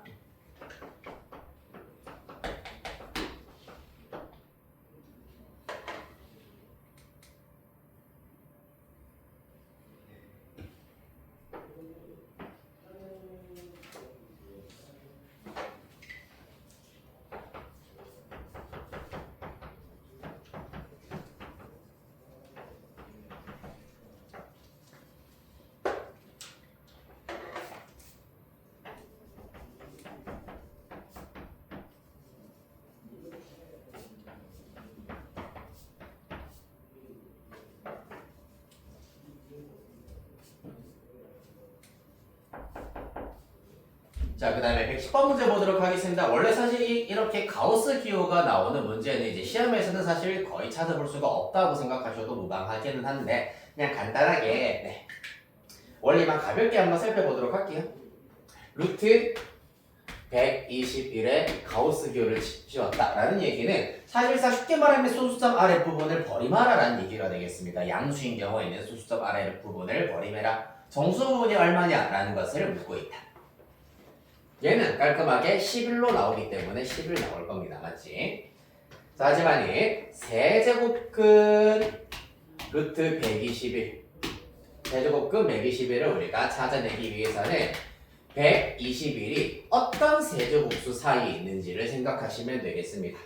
자, 그 다음에 110번 문제 보도록 하겠습니다. 원래 사실 이렇게 가우스 기호가 나오는 문제는 이제 시험에서는 사실 거의 찾아볼 수가 없다고 생각하셔도 무방하기는 한데 그냥 간단하게 네. 원리만 가볍게 한번 살펴보도록 할게요. 루트 121의 가우스 기호를 씌웠다라는 얘기는 사실상 쉽게 말하면 소수점 아래 부분을 버림하라라는 얘기가 되겠습니다. 양수인 경우에는 소수점 아래 부분을 버림해라. 정수 부분이 얼마냐라는 것을 묻고 있다. 얘는 깔끔하게 11로 나오기 때문에 11 나올 겁니다. 맞지? 자, 하지만 이 세제곱근 루트 121 세제곱근 121을 우리가 찾아내기 위해서는 121이 어떤 세제곱수 사이에 있는지를 생각하시면 되겠습니다.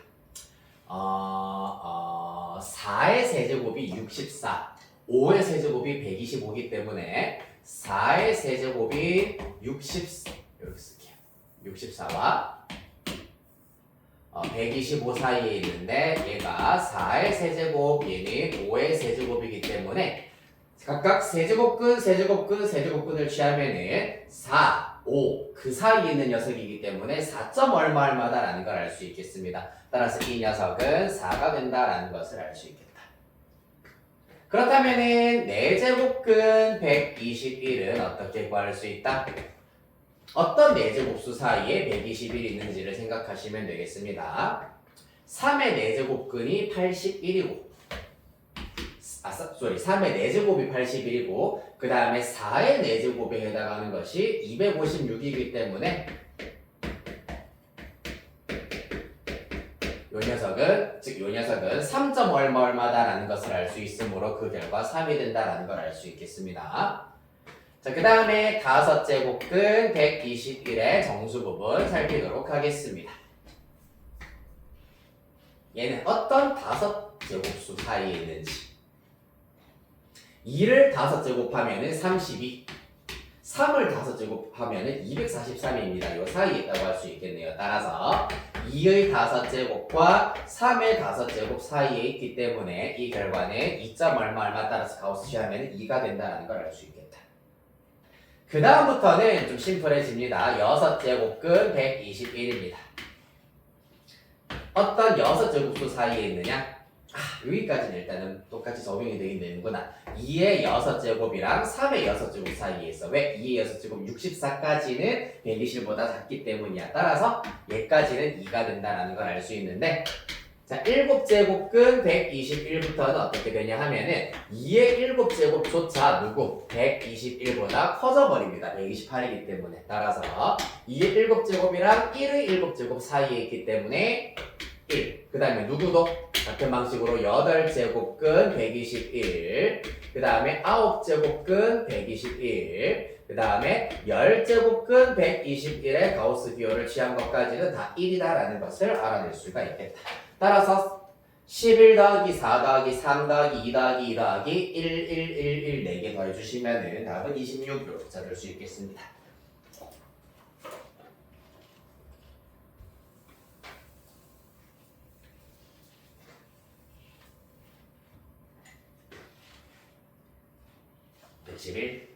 4의 세제곱이 64, 5의 세제곱이 125이기 때문에 4의 세제곱이 64와 125 사이에 있는데 얘가 4의 세제곱, 얘는 5의 세제곱이기 때문에 각각 세제곱근을 취하면은 4, 5 그 사이에 있는 녀석이기 때문에 4점 얼마다라는 걸 알 수 있겠습니다. 따라서 이 녀석은 4가 된다라는 것을 알 수 있겠다. 그렇다면은 4제곱근 121은 어떻게 구할 수 있다? 어떤 4제곱수 사이에 121이 있는지를 생각하시면 되겠습니다. 3의 4제곱근이 81이고 3의 4제곱이 81이고 그 다음에 4의 4제곱에 해당하는 것이 256이기 때문에 요 녀석은 즉 요 녀석은 3점 얼마다라는 것을 알 수 있으므로 그 결과 3이 된다라는 걸 알 수 있겠습니다. 자, 그 다음에 다섯 제곱근 121의 정수 부분 살피도록 하겠습니다. 얘는 어떤 다섯 제곱수 사이에 있는지. 2를 다섯 제곱하면은 32, 3을 다섯 제곱하면은 243입니다. 요 사이에 있다고 할 수 있겠네요. 따라서 2의 다섯 제곱과 3의 다섯 제곱 사이에 있기 때문에 이 결과는 2점 얼마 따라서 가우스 취하면 2가 된다는 걸 알 수 있겠다. 그 다음부터는 좀 심플해집니다. 6제곱근 121입니다. 어떤 6제곱수 사이에 있느냐? 여기까지는 일단은 똑같이 적용이 되긴 되는구나. 2의 6제곱이랑 3의 6제곱 사이에 있어. 왜? 2의 6제곱 64까지는 120보다 작기 때문이야. 따라서 얘까지는 2가 된다는 걸 알 수 있는데, 자, 7제곱근 121부터는 어떻게 되냐 하면은 2의 7제곱조차 누구? 121보다 커져버립니다. 128이기 때문에. 따라서 2의 7제곱이랑 1의 7제곱 사이에 있기 때문에 1. 그 다음에 누구도 같은 방식으로 8제곱근 121. 그 다음에 9제곱근 121. 그 다음에 10제곱근 121의 가우스 비율을 취한 것까지는 다 1이다라는 것을 알아낼 수가 있겠다. 따라서 11 더하기 4 더하기 3 더하기 2 더하기 2 더하기 1, 1, 1, 1 4개 더해주시면은 답은 26으로 찾을 수 있겠습니다. 네, 11.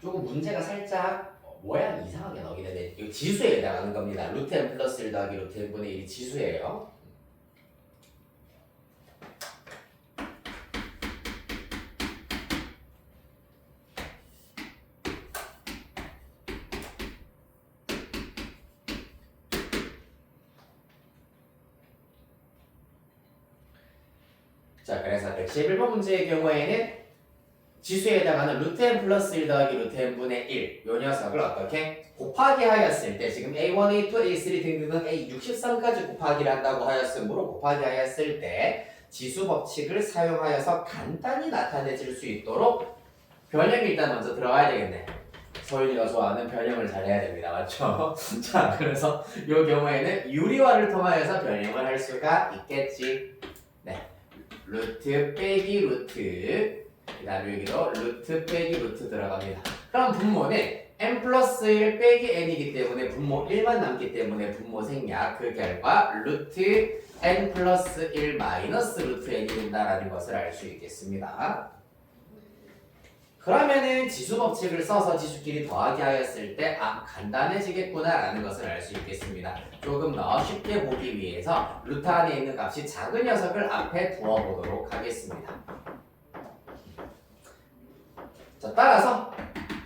조금 문제가 살짝 모양이 이상하게 나오긴 했는데 이거 지수에 해당하는 겁니다. 루트 n 플러스 1 더하기 루트 n분의 1이 지수예요. 자, 그래서 111번 문제의 경우에는 지수에 해당하는 루트 n 플러스 1 더하기 루트 n분의 1 요 녀석을 어떻게 곱하기 하였을 때 지금 a1, a2, a3 등등등 a63까지 곱하기를 한다고 하였으므로 곱하기 하였을 때 지수 법칙을 사용하여서 간단히 나타내질 수 있도록 변형이 일단 먼저 들어가야 되겠네. 서윤이가 좋아하는 변형을 잘 해야 됩니다. 맞죠? 자, 그래서 이 경우에는 유리화를 통하여서 변형을 할 수가 있겠지. 네, 루트 빼기 루트 그 다음에 여기도 루트 빼기 루트 들어갑니다. 그럼 분모는 n 플러스 1 빼기 n이기 때문에 분모 1만 남기 때문에 분모 생략 그 결과 루트 n 플러스 1 마이너스 루트 n이 된다라는 것을 알 수 있겠습니다. 그러면은 지수 법칙을 써서 지수끼리 더하기 하였을 때 간단해지겠구나 라는 것을 알 수 있겠습니다. 조금 더 쉽게 보기 위해서 루트 안에 있는 값이 작은 녀석을 앞에 두어 보도록 하겠습니다. 자, 따라서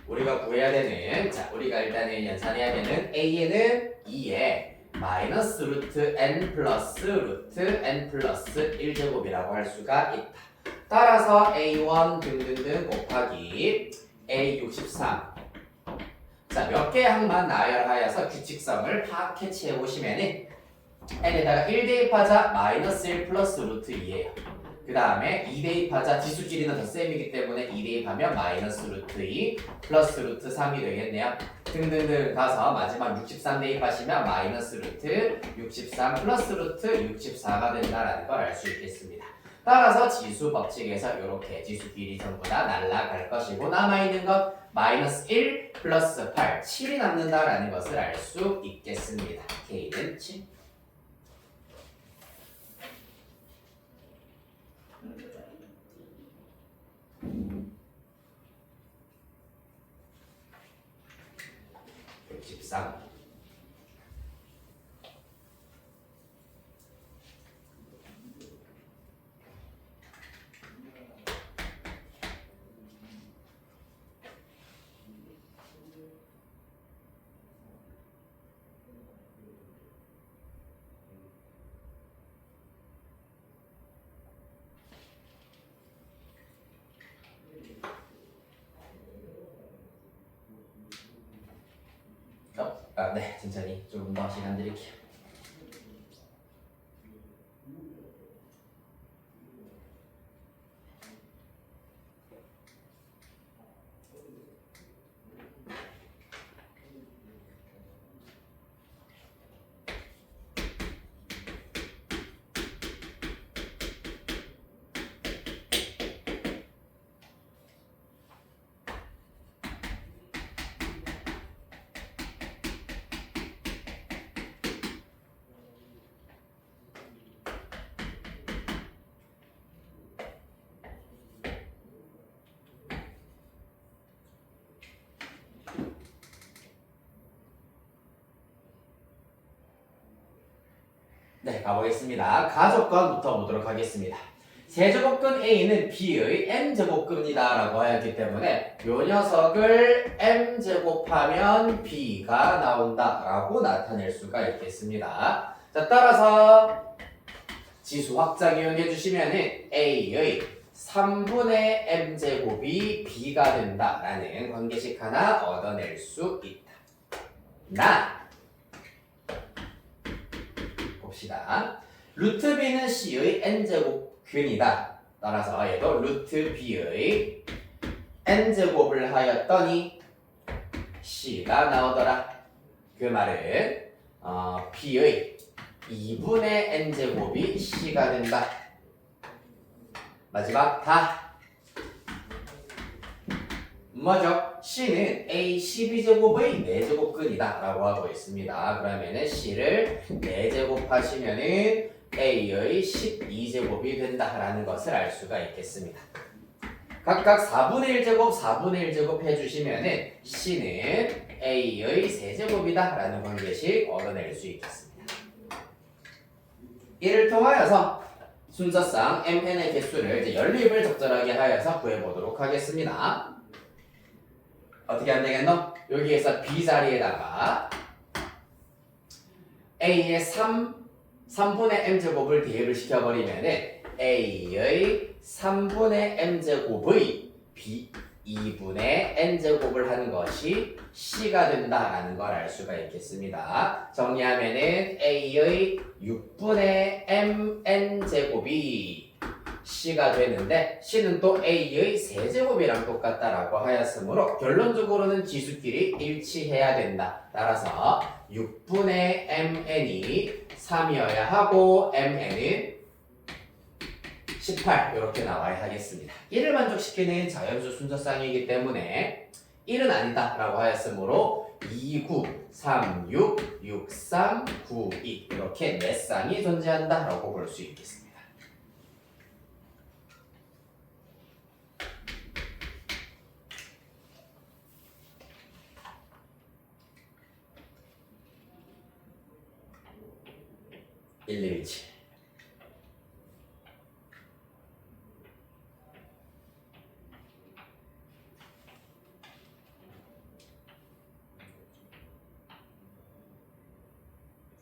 우리가 구해야 되는, 자, 우리가 일단은 연산해야 되는 a는 2에 마이너스 루트 n 플러스 루트 n 플러스 1제곱이라고 할 수가 있다. 따라서 a1 등등등 곱하기 a63. 자, 몇 개의 항만 나열하여서 규칙성을 파악해 채우시면은 n에다가 1 대입하자 마이너스 1 플러스 루트 2예요. 그 다음에 2 대입하자 지수끼리는 더 셈이기 때문에 2 대입하면 마이너스 루트 2 플러스 루트 3이 되겠네요. 등등등 가서 마지막 63 대입하시면 마이너스 루트 63 플러스 루트 64가 된다는 걸 알 수 있겠습니다. 따라서 지수 법칙에서 이렇게 지수끼리 전부 다 날아갈 것이고 남아있는 것 마이너스 1 플러스 8, 7이 남는다라는 것을 알 수 있겠습니다. K는 7. 상 네, 천천히 조금 더 시간 드릴게요. 네, 가보겠습니다. 가족관부터 보도록 하겠습니다. 세제곱근 A는 B의 M제곱근이다 라고 하였기 때문에 요 녀석을 M제곱하면 B가 나온다 라고 나타낼 수가 있겠습니다. 자, 따라서 지수 확장 이용해 주시면은 A의 3분의 M제곱이 B가 된다 라는 관계식 하나 얻어낼 수 있다. 봅시다. 루트 B는 C의 N제곱 근이다. 따라서 얘도 루트 B의 N제곱을 하였더니 C가 나오더라. 그 말은 B의 2분의 N제곱이 C가 된다. 마지막 다 뭐죠? C는 A 12제곱의 4제곱근이다 라고 하고 있습니다. 그러면은 C를 4제곱 하시면은 A의 12제곱이 된다라는 것을 알 수가 있겠습니다. 각각 4분의 1제곱, 4분의 1제곱 해주시면은 C는 A의 3제곱이다 라는 관계식 얻어낼 수 있겠습니다. 이를 통하여서 순서상 MN의 개수를 이제 연립을 적절하게 하여서 구해보도록 하겠습니다. 어떻게 하면 되겠노? 여기에서 B 자리에다가 A의 3분의 M제곱을 대입을 시켜버리면은 A의 3분의 M제곱의 B 2분의 N제곱을 하는 것이 C가 된다라는 걸 알 수가 있겠습니다. 정리하면은 A의 6분의 MN제곱이 C가 되는데 C는 또 A의 세제곱이랑 똑같다라고 하였으므로 결론적으로는 지수끼리 일치해야 된다. 따라서 6분의 MN이 3이어야 하고 MN은 18 이렇게 나와야 하겠습니다. 1을 만족시키는 자연수 순서쌍이기 때문에 1은 아니다 라고 하였으므로 2, 9, 3, 6, 6, 3, 9, 2 이렇게 4쌍이 존재한다 라고 볼 수 있겠습니다. (117)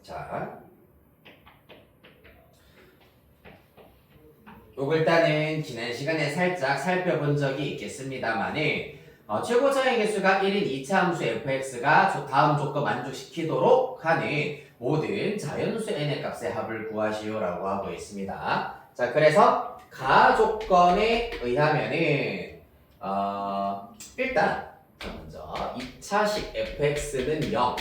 자, 요거 일단은 지난 시간에 살짝 살펴본 적이 있겠습니다만은 최고차의 개수가 1인 2차 함수 fx가 다음 조건 만족시키도록 하는 모든 자연수 n의 값의 합을 구하시오라고 하고 있습니다. 자, 그래서 가조건에 의하면은 일단 먼저 2차식 fx는 0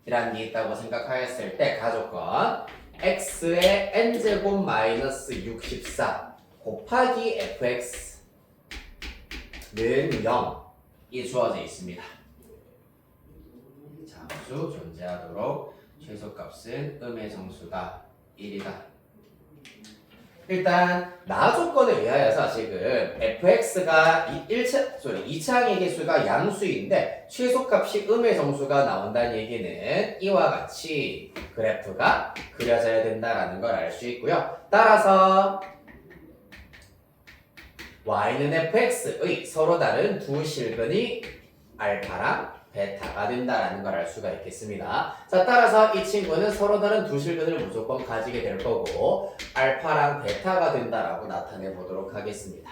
이라는 게 있다고 생각하였을 때 가조건 x의 n제곱 마이너스 64 곱하기 fx는 0이 주어져 있습니다. 함수 존재하도록 최소값은 음의 정수가 1이다. 일단 나 조건에 의하여서 지금 fx가 2차항의 개수가 양수인데 최소값이 음의 정수가 나온다는 얘기는 이와 같이 그래프가 그려져야 된다라는 걸 알 수 있고요. 따라서 y는 fx의 서로 다른 두 실근이 알파랑 베타가 된다라는 걸 알 수가 있겠습니다. 자, 따라서 이 친구는 서로 다른 두 실근을 무조건 가지게 될 거고 알파랑 베타가 된다라고 나타내 보도록 하겠습니다.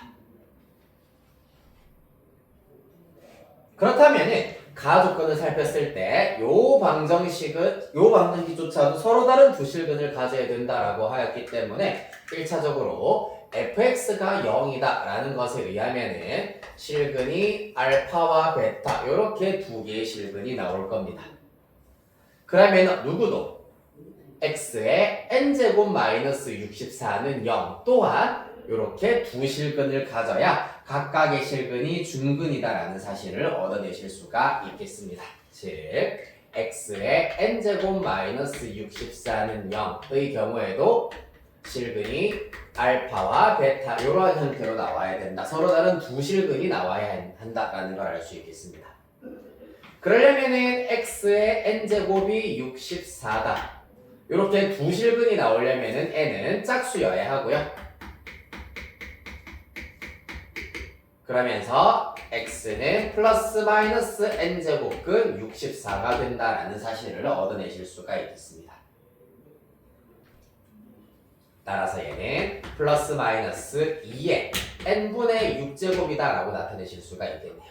그렇다면은 가조건을 살폈을 때 요 방정식조차도 서로 다른 두 실근을 가져야 된다라고 하였기 때문에 1차적으로 fx가 0이다 라는 것에 의하면은 실근이 알파와 베타 이렇게 두 개의 실근이 나올 겁니다. 그러면 누구도 x의 n제곱 마이너스 64는 0 또한 이렇게 두 실근을 가져야 각각의 실근이 중근이다라는 사실을 얻어내실 수가 있겠습니다. 즉 x의 n제곱 마이너스 64는 0의 경우에도 실근이 알파와 베타 이러한 형태로 나와야 된다. 서로 다른 두 실근이 나와야 한다라는 걸 알 수 있겠습니다. 그러려면은 x의 n제곱이 64다. 이렇게 두 실근이 나오려면은 n은 짝수여야 하고요. 그러면서 x는 플러스 마이너스 n제곱근 64가 된다라는 사실을 얻어내실 수가 있겠습니다. 따라서 얘는 플러스 마이너스 2의 n분의 6제곱이다 라고 나타내실 수가 있겠네요.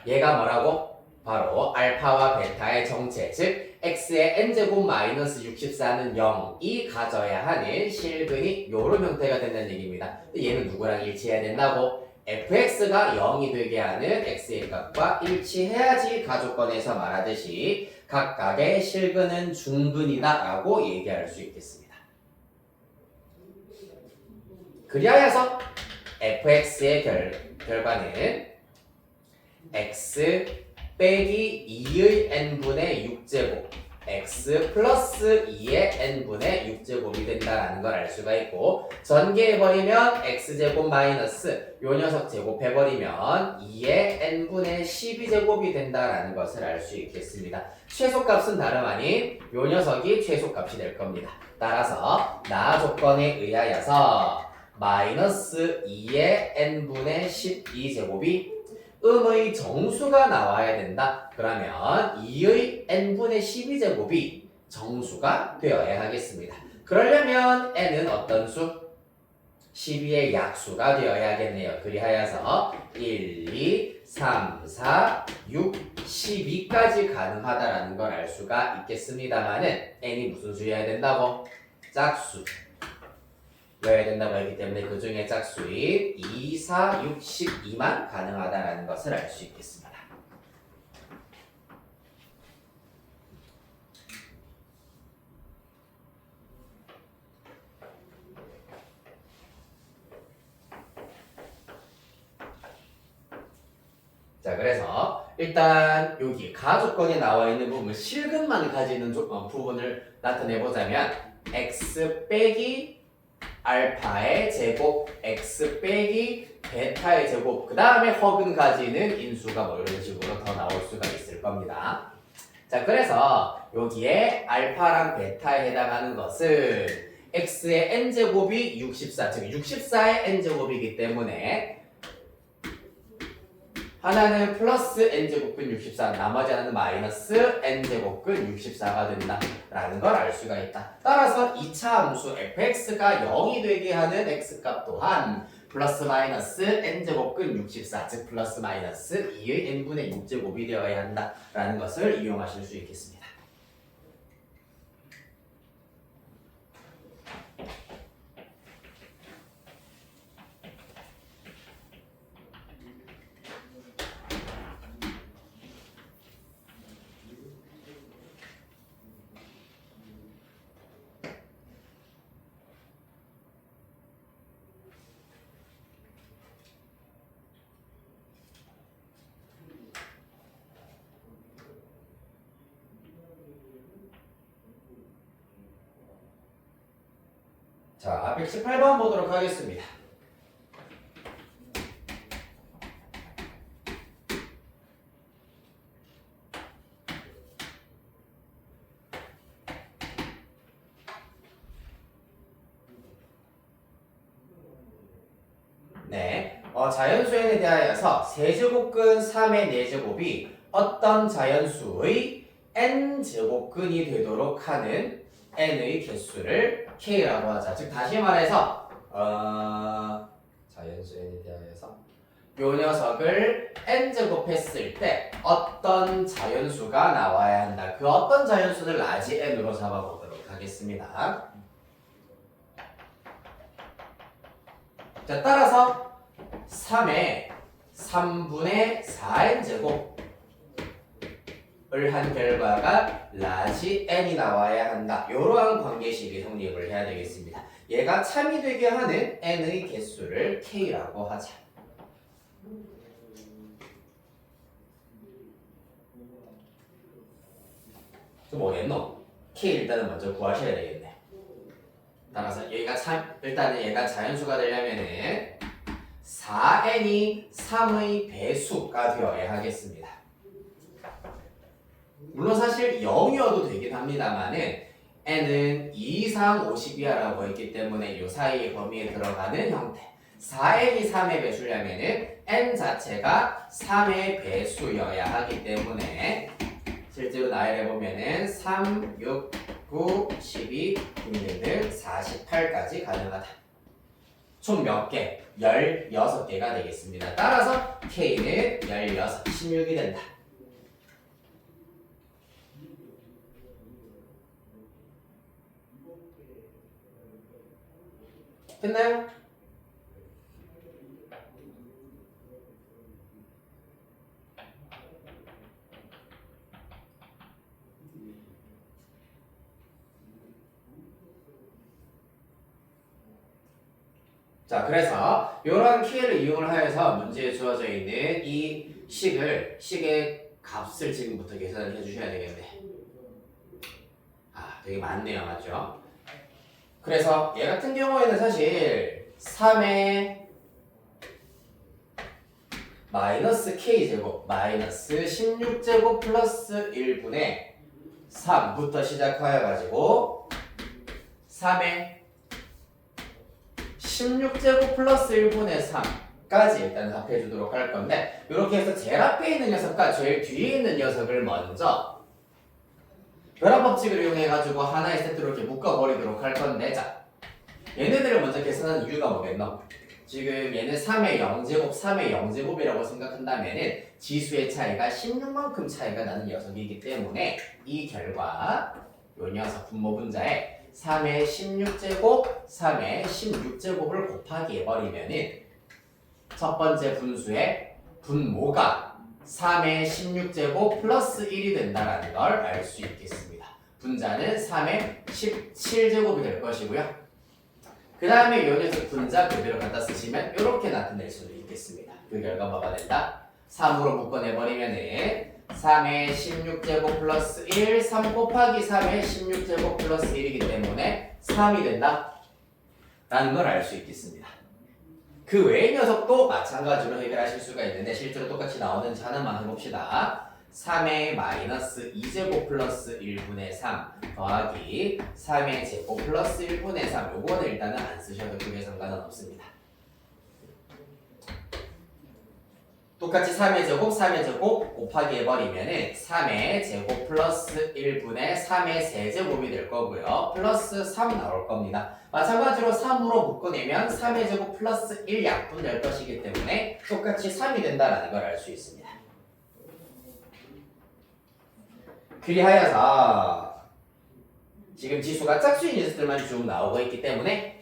얘가 뭐라고? 바로 알파와 베타의 정체, 즉 x의 n제곱 마이너스 64는 0이 가져야 하는 실근이 요런 형태가 된다는 얘기입니다. 얘는 누구랑 일치해야 된다고? fx가 0이 되게 하는 x의 값과 일치해야지 가조건에서 말하듯이 각각의 실근은 중근이다 라고 얘기할 수 있겠습니다. 그리하여서 fx의 결과는 x 빼기 2의 n분의 6제곱 x 플러스 2의 n분의 6제곱이 된다라는 걸 알 수가 있고 전개해버리면 x제곱 마이너스 요 녀석 제곱해버리면 2의 n분의 12제곱이 된다라는 것을 알 수 있겠습니다. 최소값은 다름 아닌 요 녀석이 최소값이 될 겁니다. 따라서 나 조건에 의하여서 마이너스 2의 n분의 12제곱이 음의 정수가 나와야 된다. 그러면 2의 n분의 12제곱이 정수가 되어야 하겠습니다. 그러려면 n은 어떤 수? 12의 약수가 되어야겠네요. 그리하여서 1, 2, 3, 4, 6, 12까지 가능하다라는 걸 알 수가 있겠습니다만은 n이 무슨 수여야 된다고? 짝수. 여야 된다고 했기 때문에 그 중에 짝수인 2, 4, 6, 12만 가능하다라는 것을 알 수 있겠습니다. 자, 그래서 일단 여기 가조건에 나와 있는 부분 실근만 가지는 부분을 나타내 보자면 x 빼기 알파의 제곱, x 빼기 베타의 제곱, 그 다음에 허근 가지는 인수가 뭐 이런 식으로 더 나올 수가 있을 겁니다. 자, 그래서 여기에 알파랑 베타에 해당하는 것은 x의 n제곱이 64, 즉 64의 n제곱이기 때문에 하나는 플러스 n제곱근 64, 나머지 하나는 마이너스 n제곱근 64가 된다라는 걸 알 수가 있다. 따라서 2차 함수 fx가 0이 되게 하는 x값 또한 플러스 마이너스 n제곱근 64, 즉 플러스 마이너스 2의 n분의 6제곱이 되어야 한다라는 것을 이용하실 수 있겠습니다. 자, 118번 보도록 하겠습니다. 네, 자연수에 대하여서 세제곱근 3의 4제곱이 어떤 자연수의 n제곱근이 되도록 하는 n의 개수를 k라고 하자. 즉 다시 말해서 자연수 n에 대하여서 요 녀석을 n제곱 했을 때 어떤 자연수가 나와야 한다. 그 어떤 자연수를 라지 n으로 잡아보도록 하겠습니다. 자, 따라서 3의 3분의 4n제곱을 한 결과가 라지 n이 나와야 한다. 이러한 관계식이 성립을 해야 되겠습니다. 얘가 참이 되게 하는 n의 개수를 k라고 하자. 좀 뭐겠노? k 일단은 먼저 구하셔야 되겠네. 따라서 일단은 얘가 자연수가 되려면은 4n이 3의 배수가 되어야 하겠습니다. 물론 사실 0이어도 되긴 합니다만은 n은 2 이상 50 이하라고 했기 때문에 이 사이의 범위에 들어가는 형태. 4n이 3의 배수려면은 n 자체가 3의 배수여야 하기 때문에 실제로 나열해 보면은 3, 6, 9, 12 등등등 48까지 가능하다. 총 몇 개? 16개가 되겠습니다. 따라서 K는 16, 16이 된다. 됐나요? 자, 그래서 이런 키를 이용을 하여서 문제에 주어져 있는 이 식의 값을 지금부터 계산을 해주셔야 되겠네. 아, 되게 많네요, 맞죠? 그래서 얘 같은 경우에는 사실 3의 마이너스 k제곱 마이너스 16제곱 플러스 1분의 3부터 시작하여 가지고 3의 16제곱 플러스 1분의 3까지 일단 합해 주도록 할 건데, 이렇게 해서 제일 앞에 있는 녀석과 제일 뒤에 있는 녀석을 먼저 결합 법칙을 이용해 가지고 하나의 세트로 이렇게 묶어 버리도록 할 건데, 자, 얘네들을 먼저 계산하는 이유가 뭐겠노? 지금 얘는 3의 0제곱 3의 0제곱이라고 생각한다면은 지수의 차이가 16만큼 차이가 나는 녀석이기 때문에 이 결과 요 녀석 분모 분자에 3의 16제곱, 3의 16제곱을 곱하기 해버리면은 첫 번째 분수의 분모가 3의 16제곱 플러스 1이 된다는 걸 알 수 있겠습니다. 분자는 3의 17제곱이 될 것이고요. 그 다음에 이 녀석 분자 그대로 갖다 쓰시면 이렇게 나타낼 수도 있겠습니다. 그 결과 뭐가 된다? 3으로 묶어내버리면은 3의 16제곱 플러스 1, 3 곱하기 3의 16제곱 플러스 1이기 때문에 3이 된다 라는 걸 알 수 있겠습니다. 그 외의 녀석도 마찬가지로 해결하실 수가 있는데 실제로 똑같이 나오는지 하나만 해봅시다. 3의 마이너스 2제곱 플러스 1분의 3 더하기 3의 제곱 플러스 1분의 3, 요거는 일단은 안 쓰셔도 크게 상관은 없습니다. 똑같이 3의 제곱, 3의 제곱 곱하기 해버리면은 3의 제곱 플러스 1분의 3의 세제곱이 될 거고요. 플러스 3 나올 겁니다. 마찬가지로 3으로 묶어내면 3의 제곱 플러스 1 약분 될 것이기 때문에 똑같이 3이 된다는 걸 알 수 있습니다. 그리하여서 지금 지수가 짝수인 녀석들만 쭉 나오고 있기 때문에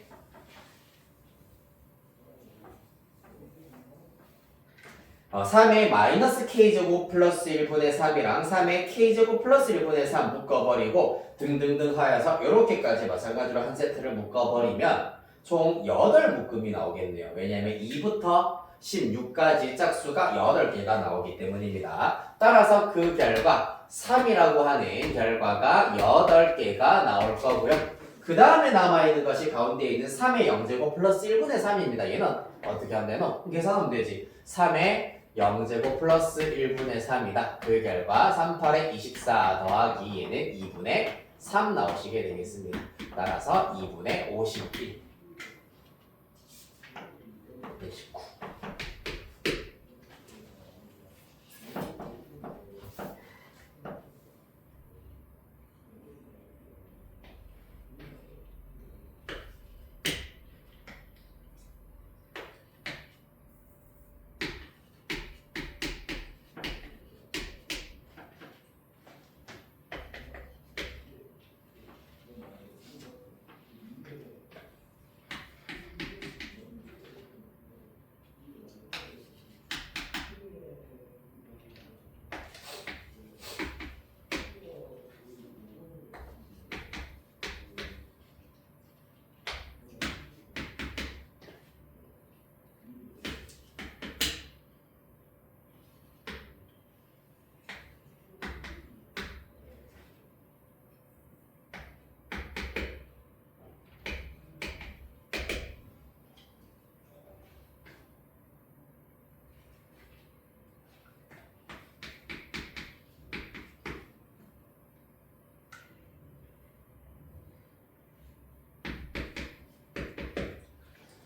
3의 마이너스 k제곱 플러스 1분의 3이랑 3의 k제곱 플러스 1분의 3 묶어버리고 등등등 하여서 이렇게까지 마찬가지로 한 세트를 묶어버리면 총 8묶음이 나오겠네요. 왜냐하면 2부터 16까지 짝수가 8개가 나오기 때문입니다. 따라서 그 결과 3이라고 하는 결과가 8개가 나올 거고요. 그 다음에 남아있는 것이 가운데 있는 3의 0제곱 플러스 1분의 3입니다. 얘는 어떻게 하면 되노? 계산하면 되지. 3의 0제곱 플러스 1분의 3이다. 그 결과 3, 8에 24 더하기 얘는 2분의 3 나오시게 되겠습니다. 따라서 2분의 51. 29.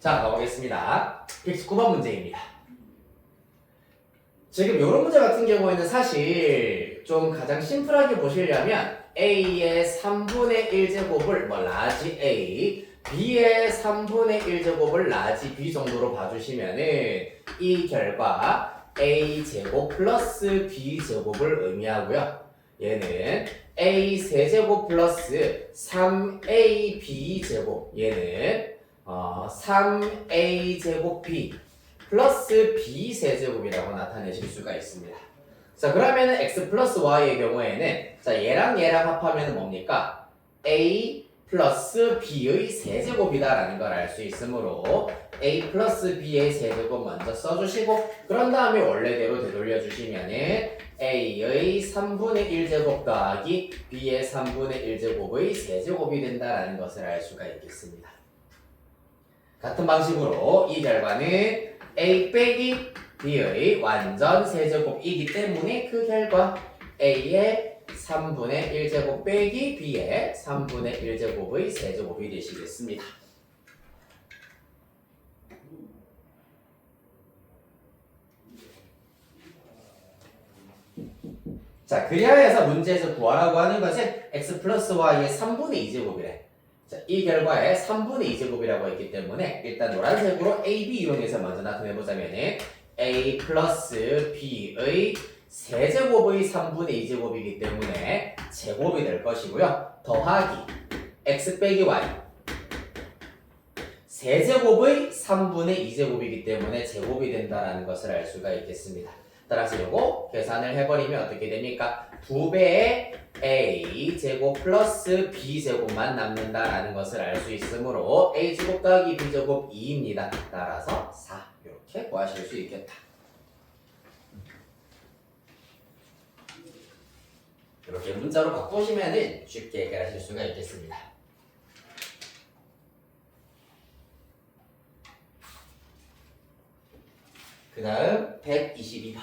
자, 가보겠습니다. 119번 문제입니다. 지금 이런 문제 같은 경우에는 사실 좀 가장 심플하게 보시려면 A의 3분의 1제곱을 라지 A, B의 3분의 1제곱을 라지 B 정도로 봐주시면은 이 결과 A제곱 플러스 B제곱을 의미하고요. 얘는 A 세제곱 플러스 3AB제곱, 얘는 3A 제곱 B 플러스 B 세제곱이라고 나타내실 수가 있습니다. 자, 그러면은 X 플러스 Y의 경우에는 자, 얘랑 합하면 뭡니까? A 플러스 B의 세제곱이다라는 걸 알 수 있으므로 A 플러스 B의 세제곱 먼저 써주시고 그런 다음에 원래대로 되돌려 주시면은 A의 3분의 1제곱 더하기 B의 3분의 1제곱의 세제곱이 된다라는 것을 알 수가 있겠습니다. 같은 방식으로 이 결과는 A 빼기 B의 완전 세제곱이기 때문에 그 결과 A의 3분의 1제곱 빼기 B의 3분의 1제곱의 세제곱이 되시겠습니다. 자, 그리하여서 문제에서 구하라고 하는 것은 X 플러스 Y의 3분의 2제곱이래. 자, 이 결과에 3분의 2제곱이라고 했기 때문에 일단 노란색으로 A, B 이용해서 먼저 나타내보자면 A 플러스 B의 세제곱의 3분의 2제곱이기 때문에 제곱이 될 것이고요. 더하기 X 빼기 Y 세제곱의 3분의 2제곱이기 때문에 제곱이 된다는 것을 알 수가 있겠습니다. 따라서 요거 계산을 해버리면 어떻게 됩니까? 2배의 A제곱 플러스 B제곱만 남는다라는 것을 알 수 있으므로 A제곱 더하기 B제곱 2입니다. 따라서 4 이렇게 구하실 수 있겠다. 이렇게 문자로 바꾸시면 쉽게 해결하실 수가 있겠습니다. 그 다음 122번.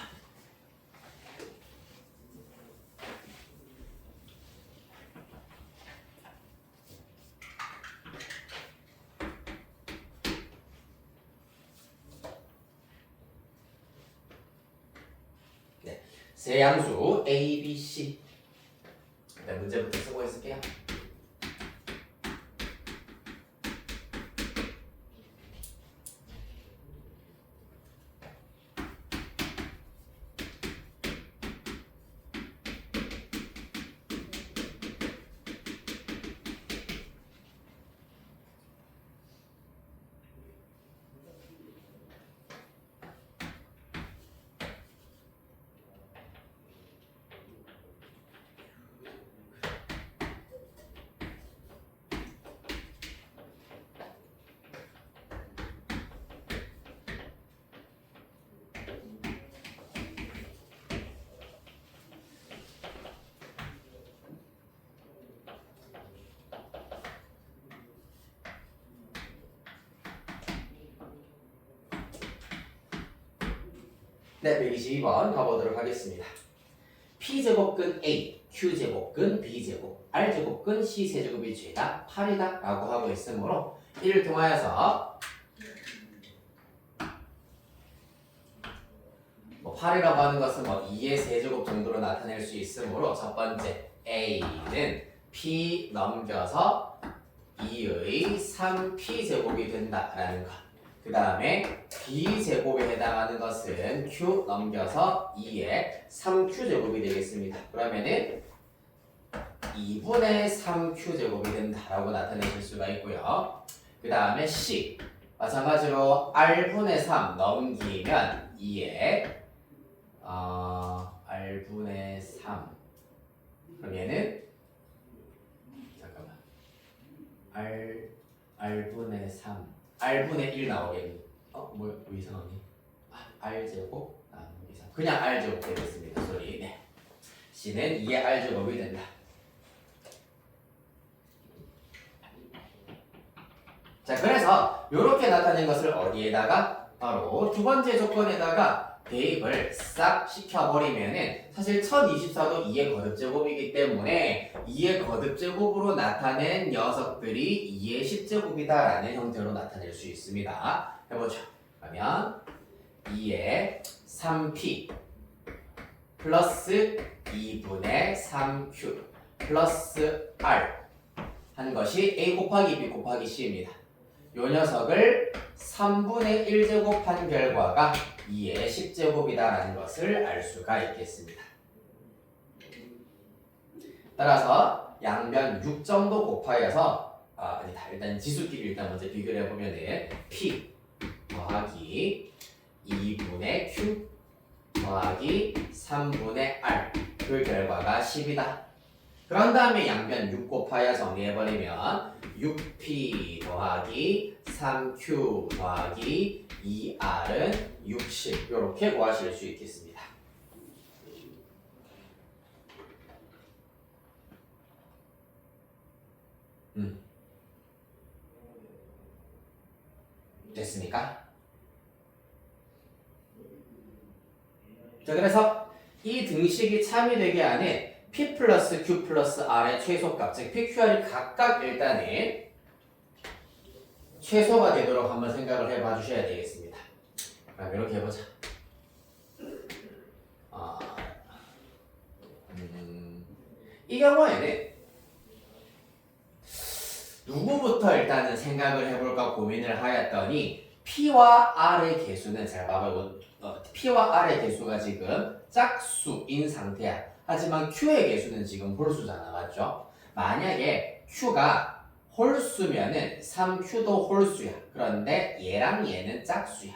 네, 세 양수 A, B, C. 일단 문제부터 쓰고 있을게요. 네, 122번 가보도록 하겠습니다. P제곱근 A, Q제곱근 B제곱, R제곱근 C세제곱이 죄다 8이다 라고 하고 있으므로 이를 통하여서 8이라고 하는 것은 2의 세제곱 정도로 나타낼 수 있으므로 첫 번째 A는 P 넘겨서 2의 3P제곱이 된다라는 것. 그 다음에 B제곱에 해당하는 것은 Q 넘겨서 2의 3Q제곱이 되겠습니다. 그러면은 2분의 3Q제곱이 된다라고 나타내실 수가 있고요. 그 다음에 C 마찬가지로 R분의 3 넘기면 2의 R분의 3 그러면은 잠깐만 R분의 3 R분의 1 나오겠니? 뭐 이상하니? R제곱 나누기 3 그냥 R제곱 되겠습니다. 소리. 네. C는 2의 R제곱이 된다. 자, 그래서 이렇게 나타낸 것을 어디에다가? 바로 두 번째 조건에다가 대입을 싹 시켜버리면은 사실 1024도 2의 거듭제곱이기 때문에 2의 거듭제곱으로 나타낸 녀석들이 2의 10제곱이다라는 형태로 나타낼 수 있습니다. 해보죠. 그러면 2의 3p 플러스 2분의 3q 플러스 r 한 것이 a 곱하기 b 곱하기 c입니다. 요 녀석을 3분의 1제곱한 결과가 2의 10제곱이다라는 것을 알 수가 있겠습니다. 따라서 양변 6 정도 곱하여서 아니다. 일단 지수끼리 일단 먼저 비교를 해보면은 p 더하기 2분의 q 더하기 3분의 r 그 결과가 10이다. 그런 다음에 양변 6 곱하여 정리해버리면 6p 더하기 3q 더하기 2r은 60 이렇게 구하실 수 있겠습니다. 됐습니까? 자, 그래서 이 등식이 참이 되게 하는 p 플러스 q 플러스 r의 최소값, 즉 p, q, r이 각각 일단은 최소가 되도록 한번 생각을 해봐 주셔야 되겠습니다. 그럼 이렇게 해보자. 이 경우에는 누구부터 일단은 생각을 해볼까 고민을 하였더니 P와 R의 개수는 잘 봐봐요. P와 R의 개수가 지금 짝수인 상태야. 하지만 Q의 개수는 지금 홀수잖아. 맞죠? 만약에 Q가 홀수면은 3Q도 홀수야. 그런데 얘랑 얘는 짝수야.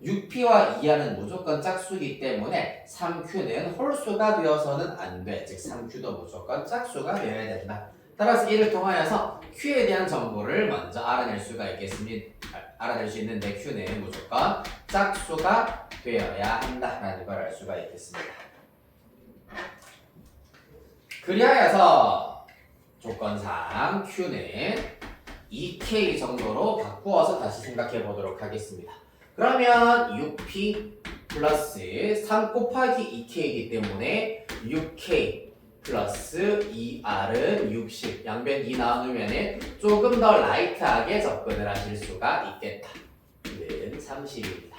6P와 2R은 무조건 짝수이기 때문에 3Q는 홀수가 되어서는 안 돼. 즉 3Q도 무조건 짝수가 되어야 된다. 따라서 이를 통하여서 Q에 대한 정보를 먼저 알아낼 수가 있겠습니다. 알아낼 수 있는데 Q는 무조건 짝수가 되어야 한다라는 걸 알 수가 있겠습니다. 그리하여서 조건상 Q는 2K 정도로 바꾸어서 다시 생각해 보도록 하겠습니다. 그러면 6P 플러스 3 곱하기 2K이기 때문에 6K 플러스 2R은 60 양변 2 나누면 조금 더 라이트하게 접근을 하실 수가 있겠다. 는 30입니다.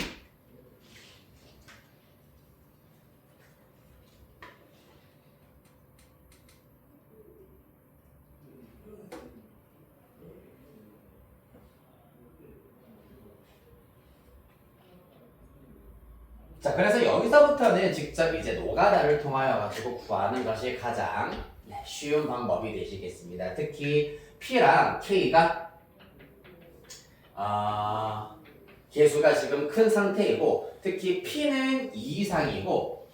자, 그래서 여기서부터는 직접 이제 노가다를 통하여 가지고 구하는 것이 가장 쉬운 방법이 되시겠습니다. 특히 P랑 K가 개수가 지금 큰 상태이고 특히 P는 2 이상이고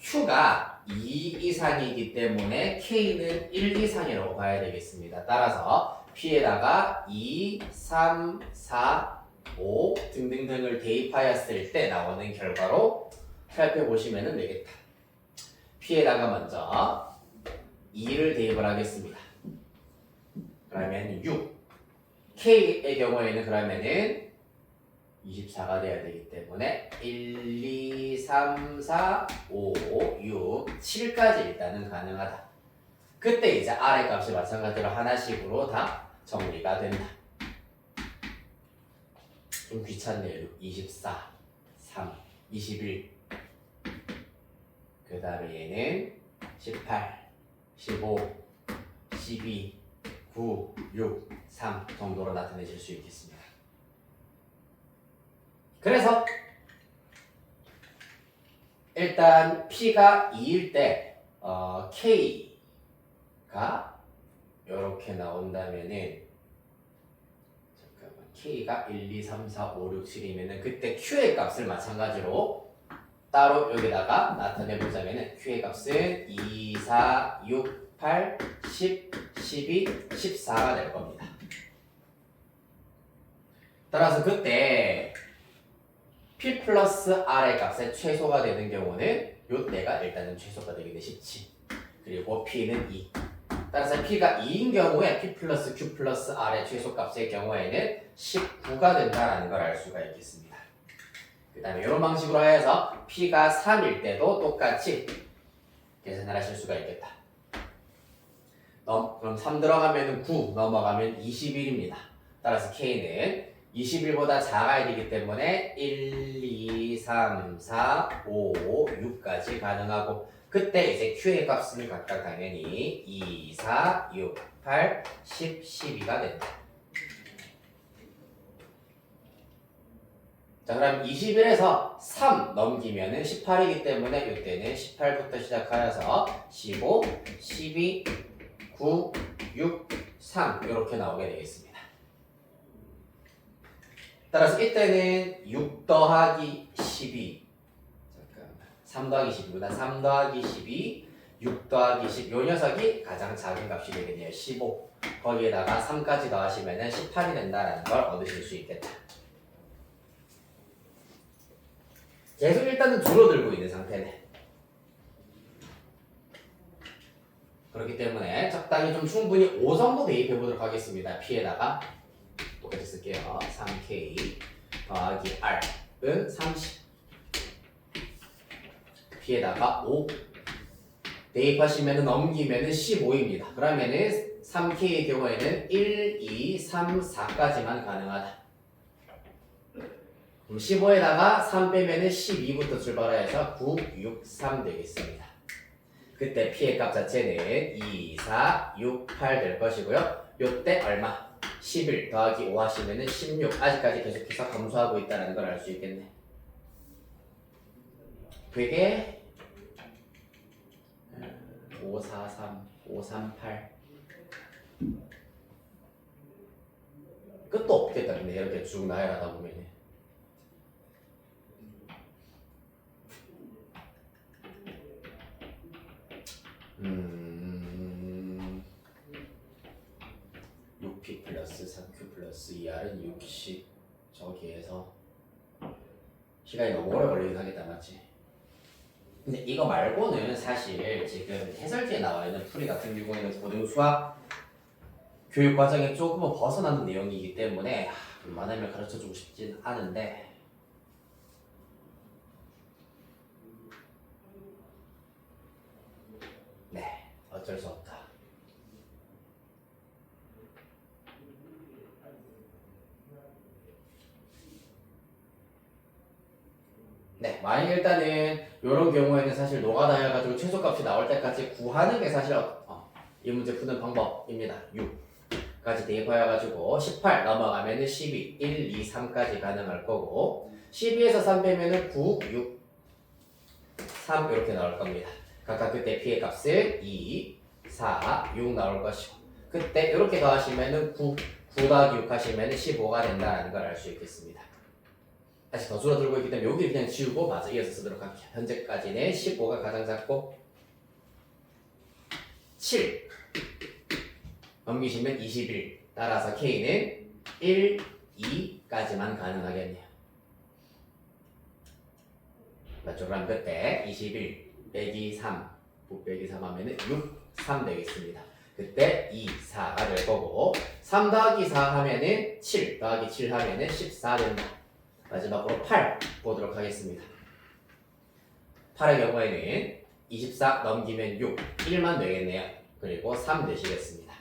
Q가 2 이상이기 때문에 K는 1 이상이라고 봐야 되겠습니다. 따라서 P에다가 2, 3, 4, 5 등등등을 대입하였을 때 나오는 결과로 살펴보시면 되겠다. P에다가 먼저 2를 대입을 하겠습니다. 그러면 6 K의 경우에는 그러면은 24가 돼야 되기 때문에 1, 2, 3, 4, 5, 6, 7까지 일단은 가능하다. 그때 이제 R의 값이 마찬가지로 하나씩으로 다 정리가 된다. 좀 귀찮네요. 24, 3, 21. 그 다음에 얘는 18, 15, 12, 9, 6, 3 정도로 나타내실 수 있겠습니다. 그래서 일단 P가 2일 때 K가 이렇게 나온다면은 K가 1, 2, 3, 4, 5, 6, 7이면은 그때 Q의 값을 마찬가지로 따로 여기다가 나타내 보자면은 Q의 값은 2, 4, 6, 8, 10, 12, 14가 될 겁니다. 따라서 그때 P 플러스 R의 값의 최소가 되는 경우는 요때가 일단은 최소가 되게 17 그리고 P는 2 따라서 P가 2인 경우에 P 플러스 Q 플러스 R의 최소값의 경우에는 19가 된다라는 걸 알 수가 있겠습니다. 그 다음에 이런 방식으로 해서 P가 3일 때도 똑같이 계산을 하실 수가 있겠다. 그럼 3 들어가면 9, 넘어가면 21입니다. 따라서 K는 21보다 작아야 되기 때문에 1, 2, 3, 4, 5, 6까지 가능하고 그때 이제 Q의 값은 각각 당연히 2, 4, 6, 8, 10, 12가 된다. 자 그럼 21에서 3 넘기면은 18이기 때문에 이때는 18부터 시작하여서 15, 12, 9, 6, 3 이렇게 나오게 되겠습니다. 따라서 이때는 6 더하기 12 잠깐만 3 더하기 12보다 3 더하기 12 6 더하기 10 요 녀석이 가장 작은 값이 되겠네요. 15 거기에다가 3까지 더하시면 18이 된다는 걸 얻으실 수 있겠다. 계속 일단은 줄어들고 있는 상태네. 그렇기 때문에 적당히 좀 충분히 5 정도 대입해 보도록 하겠습니다. P에다가 똑같이 쓸게요. 3K 더하기 R은 30 P에다가 5 대입하시면 넘기면 15입니다. 그러면은 3K의 경우에는 1, 2, 3, 4까지만 가능하다. 그럼 15에다가 3 빼면은 12부터 출발해서 9, 6, 3 되겠습니다. 그때 P의 값 자체는 2, 4, 6, 8 될 것이고요. 요때 얼마? 11 더하기 5 하시면은 16 아직까지 계속해서 감소하고 있다는 걸 알 수 있겠네. 그게 5, 4, 3, 5, 3, 8 끝도 없겠다. 근데 이렇게 쭉 나열하다 보면은 6P 플러스 3Q 플러스 2R은 60 저기에서 시간이 너무 오래 걸리긴 하겠다. 맞지? 근데 이거 말고는 사실 지금 해설지에 나와 있는 풀이 같은 경우에는 고등수학 교육 과정에 조금은 벗어나는 내용이기 때문에 웬만하면 가르쳐주고 싶진 않은데 네 어쩔 수 없다. 네, 만약 일단은 이런 경우에는 사실 노가다 해가지고 최소값이 나올 때까지 구하는 게 사실 이 문제 푸는 방법입니다. 6까지 대입하여가지고 18 넘어가면은 12, 1, 2, 3까지 가능할 거고 12에서 3 빼면은 9, 6, 3 이렇게 나올 겁니다. 각각 그때 P의 값은 2, 4, 6 나올 것이고 그때 이렇게 더하시면은 9 더하기 6 하시면은 15가 된다는 걸 알 수 있겠습니다. 다시 더 줄어들고 있기 때문에 여기 그냥 지우고 마저 이어서 쓰도록 할게요. 현재까지는 15가 가장 작고 7 넘기시면 21 따라서 K는 1, 2까지만 가능하겠네요. 맞죠? 그럼 그때 21 빼기 3 9 빼기 3 하면 6, 3 되겠습니다. 그때 2, 4가 될 거고 3 더하기 4 하면은 7 더하기 7 하면은 14 된다. 마지막으로 8 보도록 하겠습니다. 8의 경우에는 24 넘기면 6, 1만 되겠네요. 그리고 3 되시겠습니다.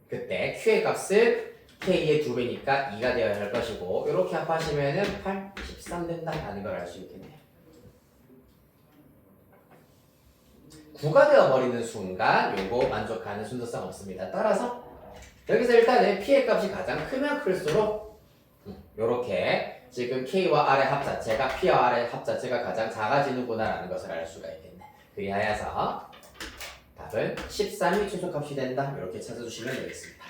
그때 Q의 값은 K의 2배니까 2가 되어야 할 것이고 이렇게 합하시면 8, 13 된다는 걸 알 수 있겠네요. 9가 되어버리는 순간 요거 만족하는 순서성 없습니다. 따라서 여기서 일단은 P의 값이 가장 크면 클수록 요렇게 지금 K와 R의 합 자체가 P와 R의 합 자체가 가장 작아지는구나 라는 것을 알 수가 있겠네. 그리하여서 답은 13이 최소값이 된다. 이렇게 찾아주시면 되겠습니다.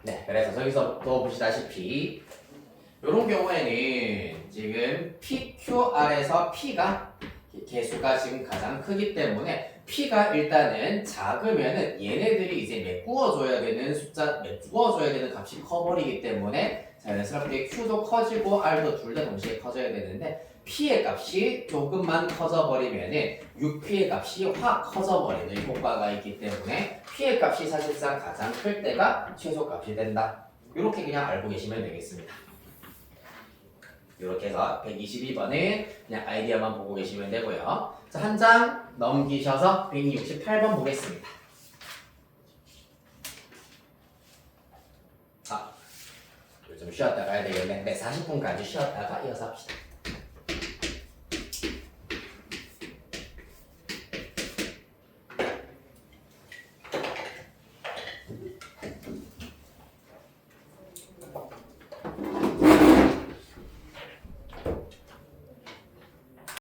네, 그래서 저기서부터 보시다시피 이런 경우에는 지금 PQR에서 P가 개수가 지금 가장 크기 때문에 P가 일단은 작으면은 얘네들이 이제 메꾸어줘야 되는 메꾸어줘야 되는 값이 커버리기 때문에 자연스럽게 Q도 커지고 R도 둘 다 동시에 커져야 되는데 P의 값이 조금만 커져버리면은 6P의 값이 확 커져버리는 효과가 있기 때문에 P의 값이 사실상 가장 클 때가 최소값이 된다. 이렇게 그냥 알고 계시면 되겠습니다. 이렇게 해서 122번은 그냥 아이디어만 보고 계시면 되고요. 자, 한 장 넘기셔서 168번 보겠습니다. 좀 쉬었다 가야 되겠네. 네, 40분까지 쉬었다가 이어서 합시다.